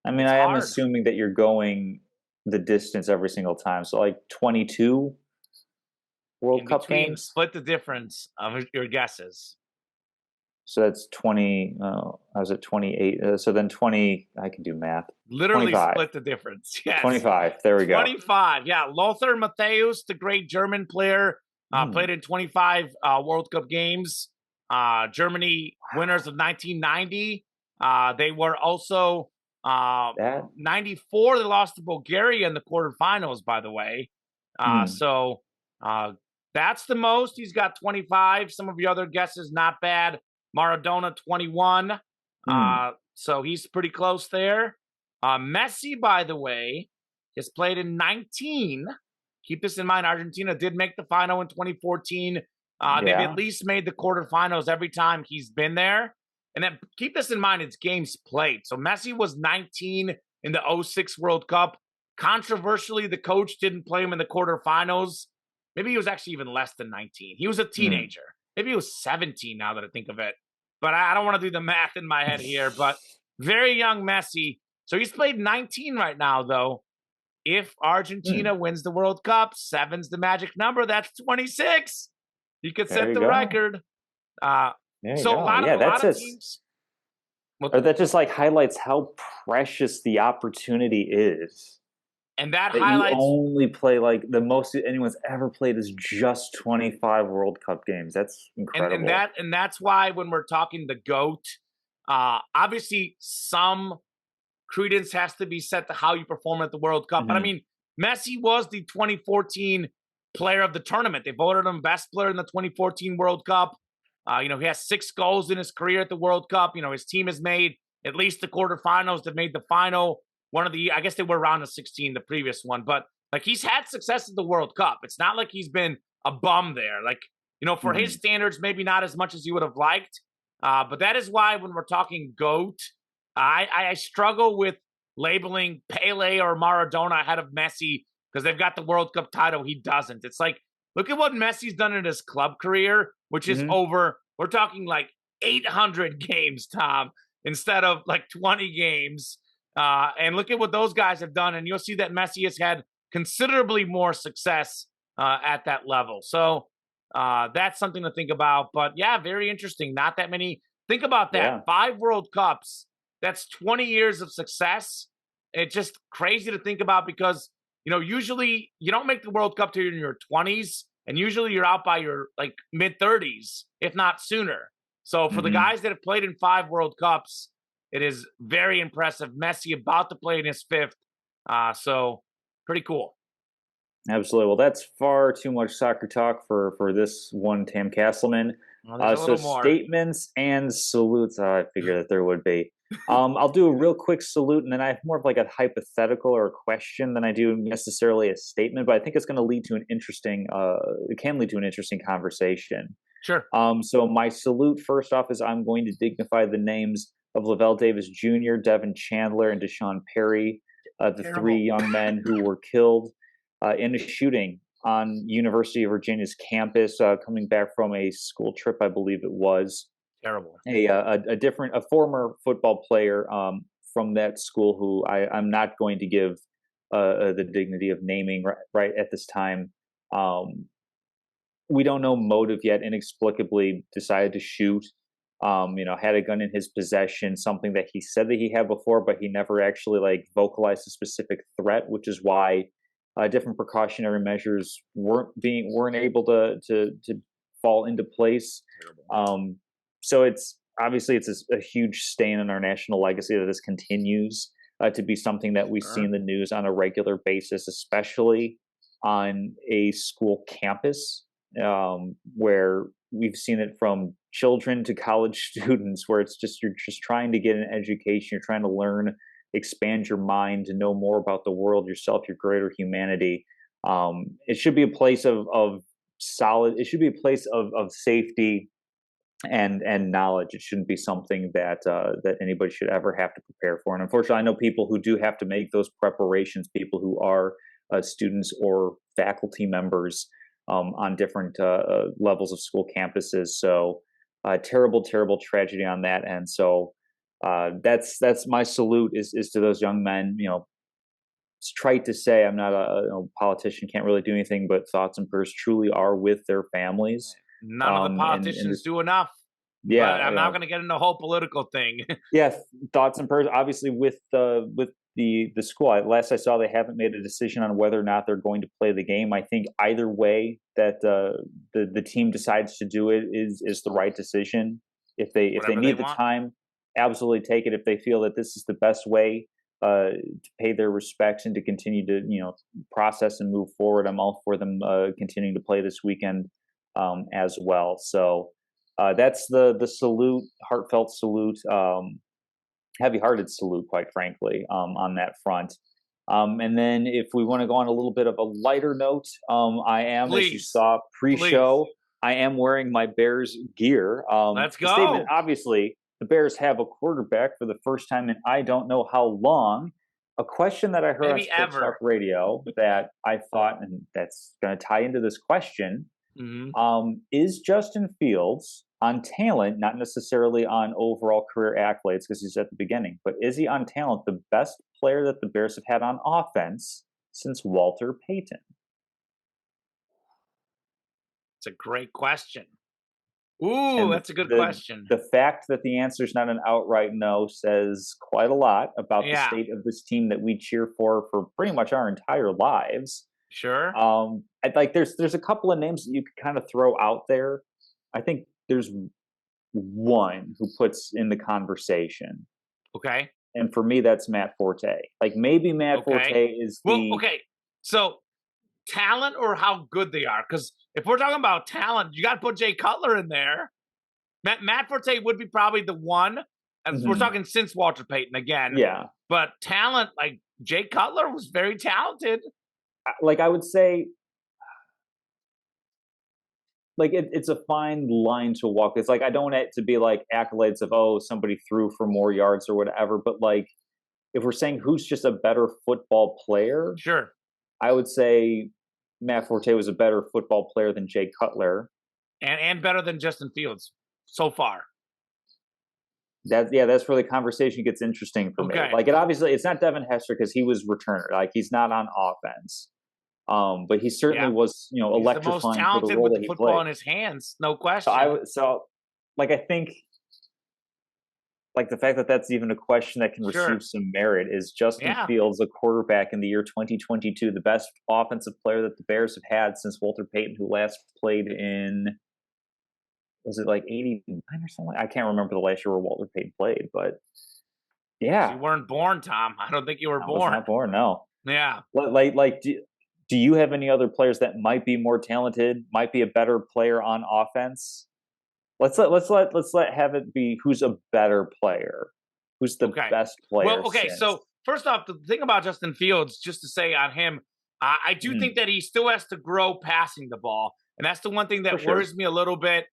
I mean, It's I am hard. assuming that you're going the distance every single time. So like 22 World In Cup between, games. split the difference of your guesses. So that's 20. I was at 28. So then 20. I can do math. Literally 25. split the difference. Yes. 25. There we go. 25. Yeah. Lothar Matthäus, the great German player, Hmm. played in 25 World Cup games. Germany winners of 1990. They were also uh, That. 94. They lost to Bulgaria in the quarterfinals, by the way. Hmm. So that's the most. He's got 25. Some of your other guesses, not bad. Maradona, 21. Hmm. So he's pretty close there. Messi, by the way, has played in 19. Keep this in mind. Argentina did make the final in 2014. They've at Yeah. least made the quarterfinals every time he's been there. And then keep this in mind, it's games played. So Messi was 19 in the '06 World Cup. Controversially, the coach didn't play him in the quarterfinals. Maybe he was actually even less than 19. He was a Hmm. teenager. Maybe he was 17 now that I think of it. But I don't want to do the math in my head here. But very young Messi. So he's played 19 right now, though. If Hmm. Argentina wins the World Cup, seven's the magic number. That's 26. He could There set you the go. record. Uh, There you so go. Yeah, a lot that's of just, teams. Well, or that just like highlights how precious the opportunity is. and that That you highlights only play like the most anyone's ever played is just 25 World Cup games. That's incredible. and that's why when we're talking the GOAT, obviously some credence has to be set to how you perform at the World Cup. But I Hmm. mean, Messi was the 2014 player of the tournament. They voted him best player in the 2014 World Cup. He has 6 goals in his career at the World Cup. His team has made at least the quarterfinals. They've made the final. I guess they were round of 16, the previous one. But like he's had success at the World Cup. It's not like he's been a bum there. Like, for his Hmm. standards, maybe not as much as you would have liked. But that is why when we're talking GOAT, I struggle with labeling Pele or Maradona ahead of Messi because they've got the World Cup title. He doesn't. It's like, look at what Messi's done in his club career, which is Hmm. over, we're talking like 800 games, Tom, instead of like 20 games. And look at what those guys have done. And you'll see that Messi has had considerably more success at that level. So that's something to think about. But yeah, very interesting. Not that many. Think about that. Yeah. 5 World Cups. That's 20 years of success. It's just crazy to think about because, usually you don't make the World Cup till you're in your 20s, and usually you're out by your like mid 30s, if not sooner. So for the Hmm. guys that have played in 5 World Cups, it is very impressive. Messi about to play in his fifth. So pretty cool. Absolutely. Well, that's far too much soccer talk for this one, Tam Castleman. Well, there's a So little more. statements and salutes. I figured that there would be. I'll do a real quick salute, and then I have more of like a hypothetical or a question than I do necessarily a statement. But I think it's going to lead to an interesting. It can lead to an interesting conversation. Sure. So my salute first off is I'm going to dignify the names of Lavelle Davis Jr., Devin Chandler, and Deshaun Perry, the three Terrible. young men who were killed in a shooting on University of Virginia's campus, coming back from a school trip, I believe it was. Terrible. A former football player from that school who I'm not going to give the dignity of naming right at this time. Um, we don't know motive yet. Inexplicably decided to shoot. Had a gun in his possession, something that he said that he had before, but he never actually like vocalized a specific threat, which is why different precautionary measures weren't able to fall into place. Terrible. Um, so it's obviously it's a huge stain in our national legacy that this continues to be something that we see Sure. in the news on a regular basis, especially on a school campus, where we've seen it from children to college students, where it's just you're just trying to get an education, you're trying to learn, expand your mind, to know more about the world, yourself, your greater humanity. It should be a place of solid. It should be a place of safety and knowledge. It shouldn't be something that anybody should ever have to prepare for. And unfortunately, I know people who do have to make those preparations. People who are students or faculty members on different levels of school campuses. So terrible, terrible tragedy on that end. So That's my salute is to those young men. It's trite to say I'm not a politician, can't really do anything, but thoughts and prayers truly are with their families. None of the And politicians this, do enough. But yeah, I'm not going to get into the whole political thing. yeah, thoughts and prayers. Obviously, with the school, last I saw, they haven't made a decision on whether or not they're going to play the game. I think either way that the team decides to do it is the right decision. If they Whatever they need the want. time, absolutely take it. If they feel that this is the best way to pay their respects and to continue to process and move forward, I'm all for them continuing to play this weekend as well. So that's the salute, heartfelt salute, heavy-hearted salute, quite frankly, on that front. And then if we want to go on a little bit of a lighter note, I am, as you Please. saw Please. pre-show, I am wearing my Bears gear. Let's The statement, go. obviously, the Bears have a quarterback for the first time in I don't know how long. A question that I heard on Maybe Sports Talk ever. Radio that I thought, and that's going to tie into this question, Hmm. is Justin Fields on talent, not necessarily on overall career accolades, because he's at the beginning, but is he on talent the best player that the Bears have had on offense since Walter Payton? It's a great question. Ooh, And that's a good the question. the fact that the answer is not an outright no says quite a lot about the Yeah, state of this team that we cheer for pretty much our entire lives. sure. Like there's a couple of names that you could kind of throw out there. I think there's one who puts in the conversation, Okay. and for me, that's Matt Forte. Like maybe Matt Okay. Forte is Well, the okay. So talent or how good they are? Because if we're talking about talent, you got to put Jay Cutler in there. Matt Forte would be probably the one. As we're mhm, talking since Walter Payton again, yeah. but talent like Jay Cutler was very talented. Like I would say, like it's a fine line to walk. It's like I don't want it to be like accolades of somebody threw for more yards or whatever. But like if we're saying who's just a better football player, Sure, I would say Matt Forte was a better football player than Jay Cutler. and better than Justin Fields so far. That's where the conversation gets interesting for me. Okay. Like it's not Devin Hester because he was returner. Like he's not on offense. But he certainly Yeah. was, He's the most electrifying for the talented role with that the he football played. in his hands, no So I question. would, so like I think like the fact that that's even a question that can receive Sure. some merit is Justin Yeah. Fields, a quarterback in the year 2022, the best offensive player that the Bears have had since Walter Payton, who last played in was it like 89 or something? I can't remember the last year where Walter Payton played, but Because yeah, you weren't born, Tom. I don't think you were I was born. not born. No, Yeah. do you have any other players that might be more talented, might be a better player on offense? Let's let have it be who's a better player, who's the Okay. best Well, player okay. since So first off, the thing about Justin Fields, just to say on him, I do Mhm, think that he still has to grow passing the ball, and that's the one thing for that sure. worries me a little bit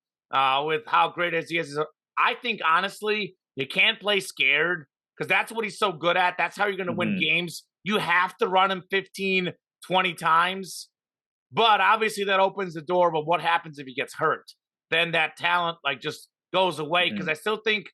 with how great as he is. I think honestly, you can't play scared because that's what he's so good at. That's how you're going to win Hmm. games. You have to run him 15, 20 times. But obviously that opens the door. But what happens if he gets hurt? Then that talent like just goes away because Hmm. I still think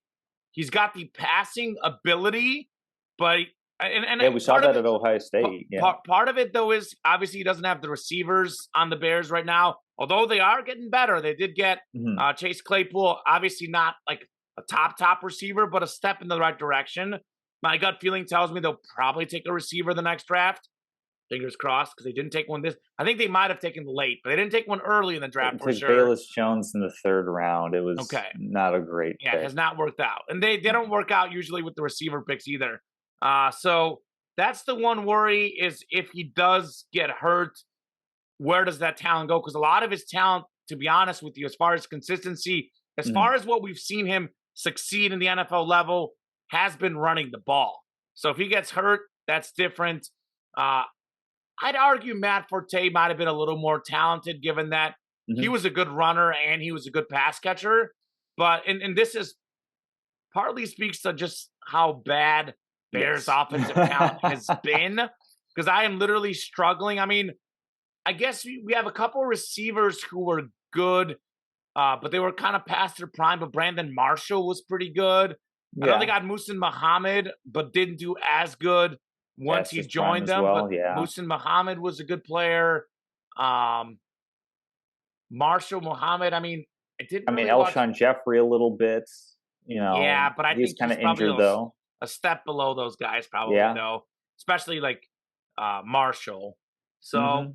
he's got the passing ability, but and Yeah, we saw part of that it at Ohio State. Yeah. part of it though is obviously he doesn't have the receivers on the Bears right now. Although they are getting better, they did get Hmm. Chase Claypool, obviously not like a top receiver, but a step in the right direction. My gut feeling tells me they'll probably take a receiver the next draft. Fingers crossed, because they didn't take one this. I think they might have taken late, but they didn't take one early in the draft It for took sure. Bayless Jones in the third round. It was Okay. not a great Yeah, it pick. has not worked out. And they don't work out usually with the receiver picks either. So that's the one worry is if he does get hurt, where does that talent go? Because a lot of his talent, to be honest with you, as far as consistency, as Mhm. far as what we've seen him succeed in the NFL level, has been running the ball. So if he gets hurt, that's different. Uh, I'd argue Matt Forte might have been a little more talented given that he Mhm. was a good runner and he was a good pass catcher. But and this is partly speaks to just how bad Bears Yes. offensive talent has been. Because I am literally struggling. I mean, I guess we have a couple receivers who were good, but they were kind of past their prime. But Brandon Marshall was pretty good. I know they Yeah, got Musin Muhammad, but didn't do as good once past he his prime joined as them. But well. Yeah, Musin Muhammad was a good player. Um, Marshall Muhammad, I mean, I didn't I mean really watch. Elshon Jeffrey a little bit. You Yeah, know, but I he's think kind he's of probably injured though. a step below those guys, probably Yeah. though, especially like Marshall. So Hmm.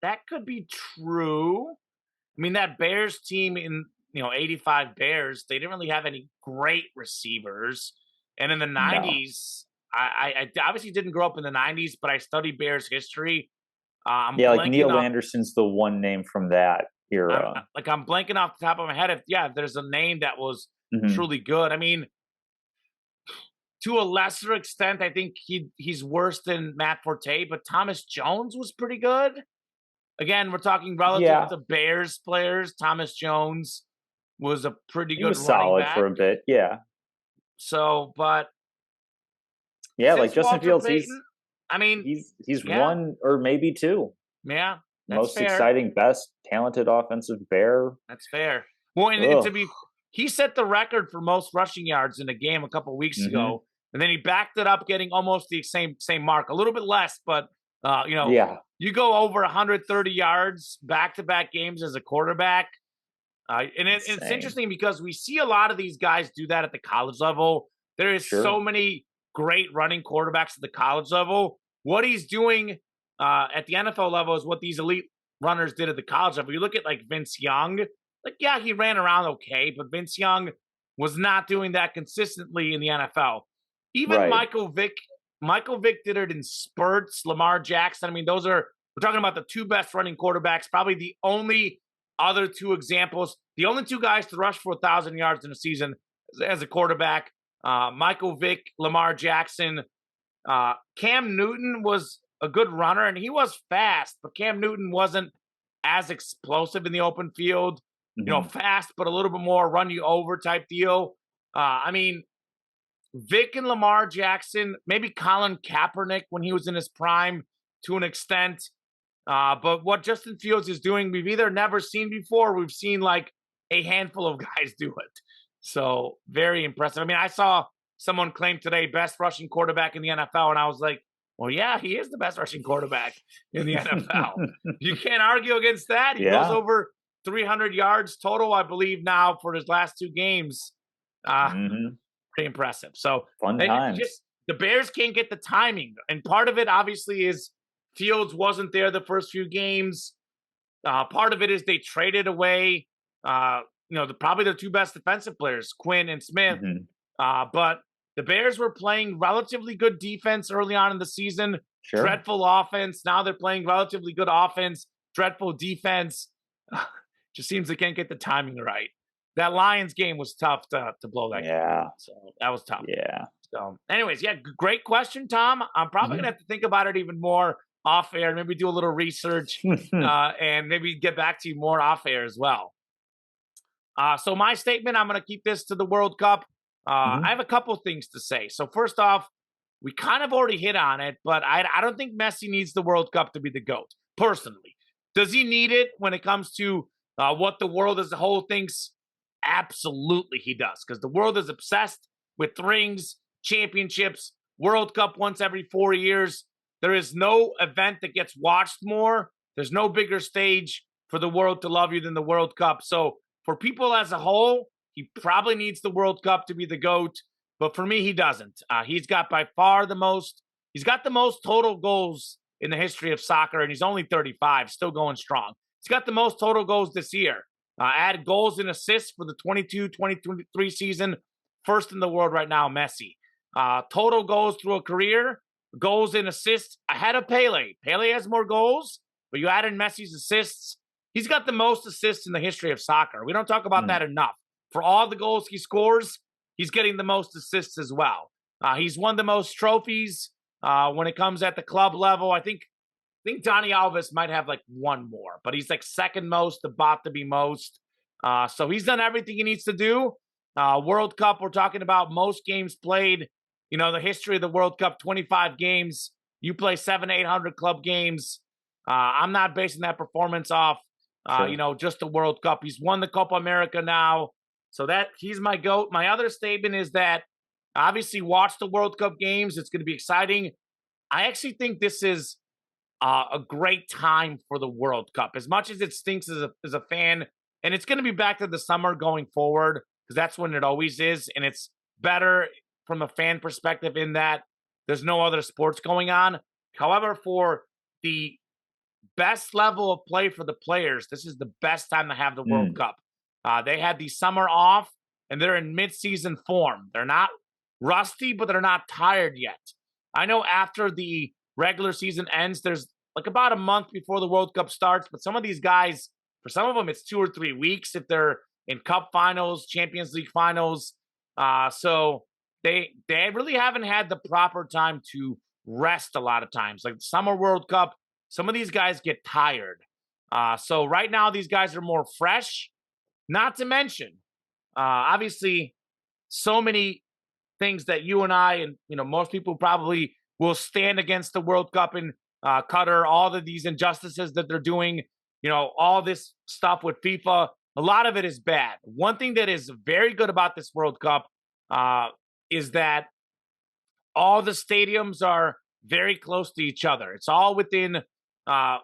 that could be true. I mean, that Bears team in '85 Bears, they didn't really have any great receivers. And in the No. '90s, I obviously didn't grow up in the '90s, but I studied Bears history. I'm Yeah, like blanking Neil off. Anderson's the one name from that era. I'm blanking off the top of my head. If yeah, there's a name that was Hmm. truly good. I mean, to a lesser extent, I think he's worse than Matt Forte, but Thomas Jones was pretty good. Again, we're talking relative Yeah, to Bears players. Thomas Jones was a pretty he good was running solid for back. a bit. Yeah, So, but yeah, like since Justin Walter Fields, Payton, I mean, he's yeah, one or maybe two yeah, that's most fair. exciting, best talented offensive Bear. That's fair. Well, and to Ugh. be, he set the record for most rushing yards in a game a couple weeks Hmm. ago, and then he backed it up, getting almost the same mark, a little bit less, but Yeah, you go over 130 yards back to back games as a quarterback. It's insane. interesting because we see a lot of these guys do that at the college level. There is so Sure. many great running quarterbacks at the college level. What he's doing at the NFL level is what these elite runners did at the college level. You look at like Vince Young, like yeah, he ran around okay, but Vince Young was not doing that consistently in the NFL. Even Right. Michael Vick did it in spurts. Lamar Jackson. I mean, we're talking about the two best running quarterbacks, probably the only other two examples. The only two guys to rush for 1,000 yards in a season as a quarterback, Michael Vick, Lamar Jackson. Cam Newton was a good runner, and he was fast, but Cam Newton wasn't as explosive in the open field. Hmm. Fast, but a little bit more run you over type deal. I mean, Vic and Lamar Jackson, maybe Colin Kaepernick when he was in his prime to an extent. But what Justin Fields is doing, we've either never seen before, we've seen like a handful of guys do it. So very impressive. I mean, I saw someone claim today best rushing quarterback in the NFL, and I was like, well, yeah, he is the best rushing quarterback in the NFL. You can't argue against that. He goes Yeah. over 300 yards total, I believe, now for his last two games. Uh, Hmm. Pretty impressive. So, Fun and times. just the Bears can't get the timing, and part of it obviously is Fields wasn't there the first few games. Part of it is they traded away, probably their two best defensive players, Quinn and Smith. Hmm. But the Bears were playing relatively good defense early on in the season, Sure. dreadful offense. Now they're playing relatively good offense, dreadful defense. Just seems they can't get the timing right. That Lions game was tough to blow that game. Yeah. So that was tough. Yeah. So, anyways, yeah, great question, Tom. I'm probably gonna Mhm. have to think about it even more off air. Maybe do a little research, and maybe get back to you more off air as well. So my statement, I'm gonna keep this to the World Cup. I Mhm. have a couple things to say. So first off, we kind of already hit on it, but I don't think Messi needs the World Cup to be the GOAT, personally. Does he need it when it comes to what the world as a whole thinks? Absolutely, he does, because the world is obsessed with rings, championships, World Cup once every 4 years. There is no event that gets watched more. There's no bigger stage for the world to love you than the World Cup. So for people as a whole, he probably needs the World Cup to be the GOAT. But for me, he doesn't. He's got by far the most. He's got the most total goals in the history of soccer, and he's only 35, still going strong. He's got the most total goals this year. Added goals and assists for the 22-23 season. First in the world right now, Messi. Total goals through a career, goals and assists ahead of Pele. Pele has more goals, but you add in Messi's assists. He's got the most assists in the history of soccer. We don't talk about Mm. that enough. For all the goals he scores, he's getting the most assists as well. He's won the most trophies when it comes at the club level. I think Donny Alves might have like one more, but he's like second most, about to be most. So he's done everything he needs to do. World Cup, we're talking about most games played. The history of the World Cup, 25 games. You play 800 club games. I'm not basing that performance off, Sure. just the World Cup. He's won the Copa America now. So that he's my GOAT. My other statement is that obviously watch the World Cup games. It's going to be exciting. I actually think this is a great time for the World Cup. As much as it stinks as a fan, and it's going to be back to the summer going forward because that's when it always is, and it's better from a fan perspective in that there's no other sports going on. However, for the best level of play for the players, this is the best time to have the World Cup. They had the summer off, and they're in mid-season form. They're not rusty, but they're not tired yet. I know after the regular season ends, there's like about a month before the World Cup starts, but some of these guys, for some of them, it's 2 or 3 weeks if they're in Cup finals, Champions League finals. So they really haven't had the proper time to rest a lot of times. Like the Summer World Cup, some of these guys get tired. So right now, these guys are more fresh. Not to mention, obviously, so many things that you and I and most people probably will stand against the World Cup in Qatar. All of these injustices that they're doing, all this stuff with FIFA. A lot of it is bad. One thing that is very good about this World Cup is that all the stadiums are very close to each other. It's all within, I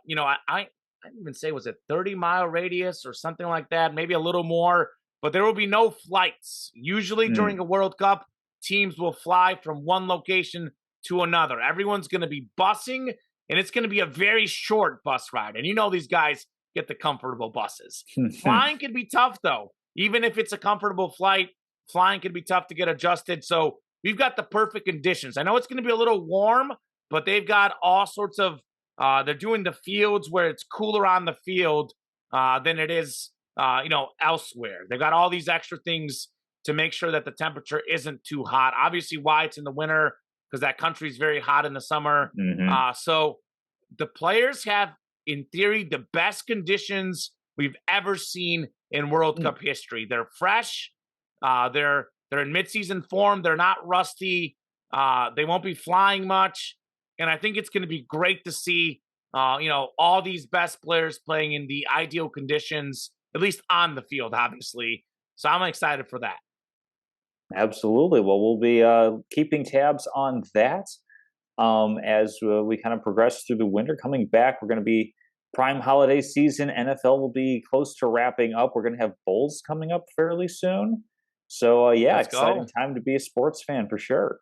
didn't even say, was it 30-mile radius or something like that? Maybe a little more, but there will be no flights. Usually during a World Cup, teams will fly from one location to another. Everyone's going to be busing, and it's going to be a very short bus ride. And these guys get the comfortable buses. Flying can be tough, though. Even if it's a comfortable flight, flying can be tough to get adjusted. So we've got the perfect conditions. I know it's going to be a little warm, but they've got all sorts of they're doing the fields where it's cooler on the field than it is, elsewhere. They've got all these extra things to make sure that the temperature isn't too hot. Obviously, why it's in the winter, because that country is very hot in the summer. So the players have, in theory, the best conditions we've ever seen in World Cup history. They're fresh. They're in midseason form. They're not rusty. They won't be flying much. And I think it's going to be great to see, all these best players playing in the ideal conditions, at least on the field, obviously. So I'm excited for that. Absolutely. Well, we'll be keeping tabs on that as we kind of progress through the winter. Coming back, we're going to be prime holiday season. NFL will be close to wrapping up. We're going to have bowls coming up fairly soon. So, exciting time to be a sports fan for sure.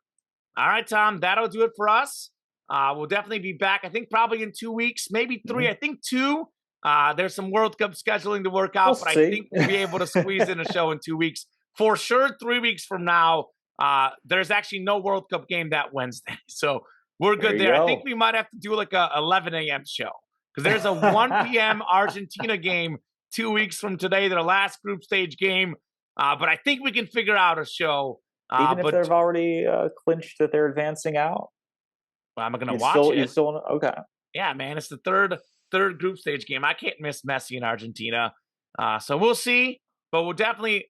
All right, Tom, that'll do it for us. We'll definitely be back, I think, probably in 2 weeks, maybe 3. I think 2. There's some World Cup scheduling to work out, but I think we'll be able to squeeze in a show in 2 weeks. For sure, 3 weeks from now, there's actually no World Cup game that Wednesday. So we're good there. I think we might have to do like a 11 a.m. show because there's a 1 p.m. Argentina game 2 weeks from today, their last group stage game. But I think we can figure out a show. Even if they've already clinched that they're advancing out? Well, I'm going to watch it. You still okay. Yeah, man. It's the third group stage game. I can't miss Messi in Argentina. So we'll see. But we'll definitely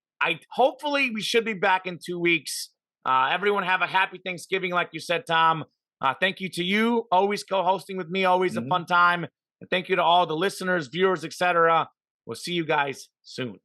hopefully we should be back in 2 weeks. Everyone have a happy Thanksgiving, like you said, Tom. Thank you to you, always co-hosting with me, always a fun time. And thank you to all the listeners, viewers, etc. We'll see you guys soon.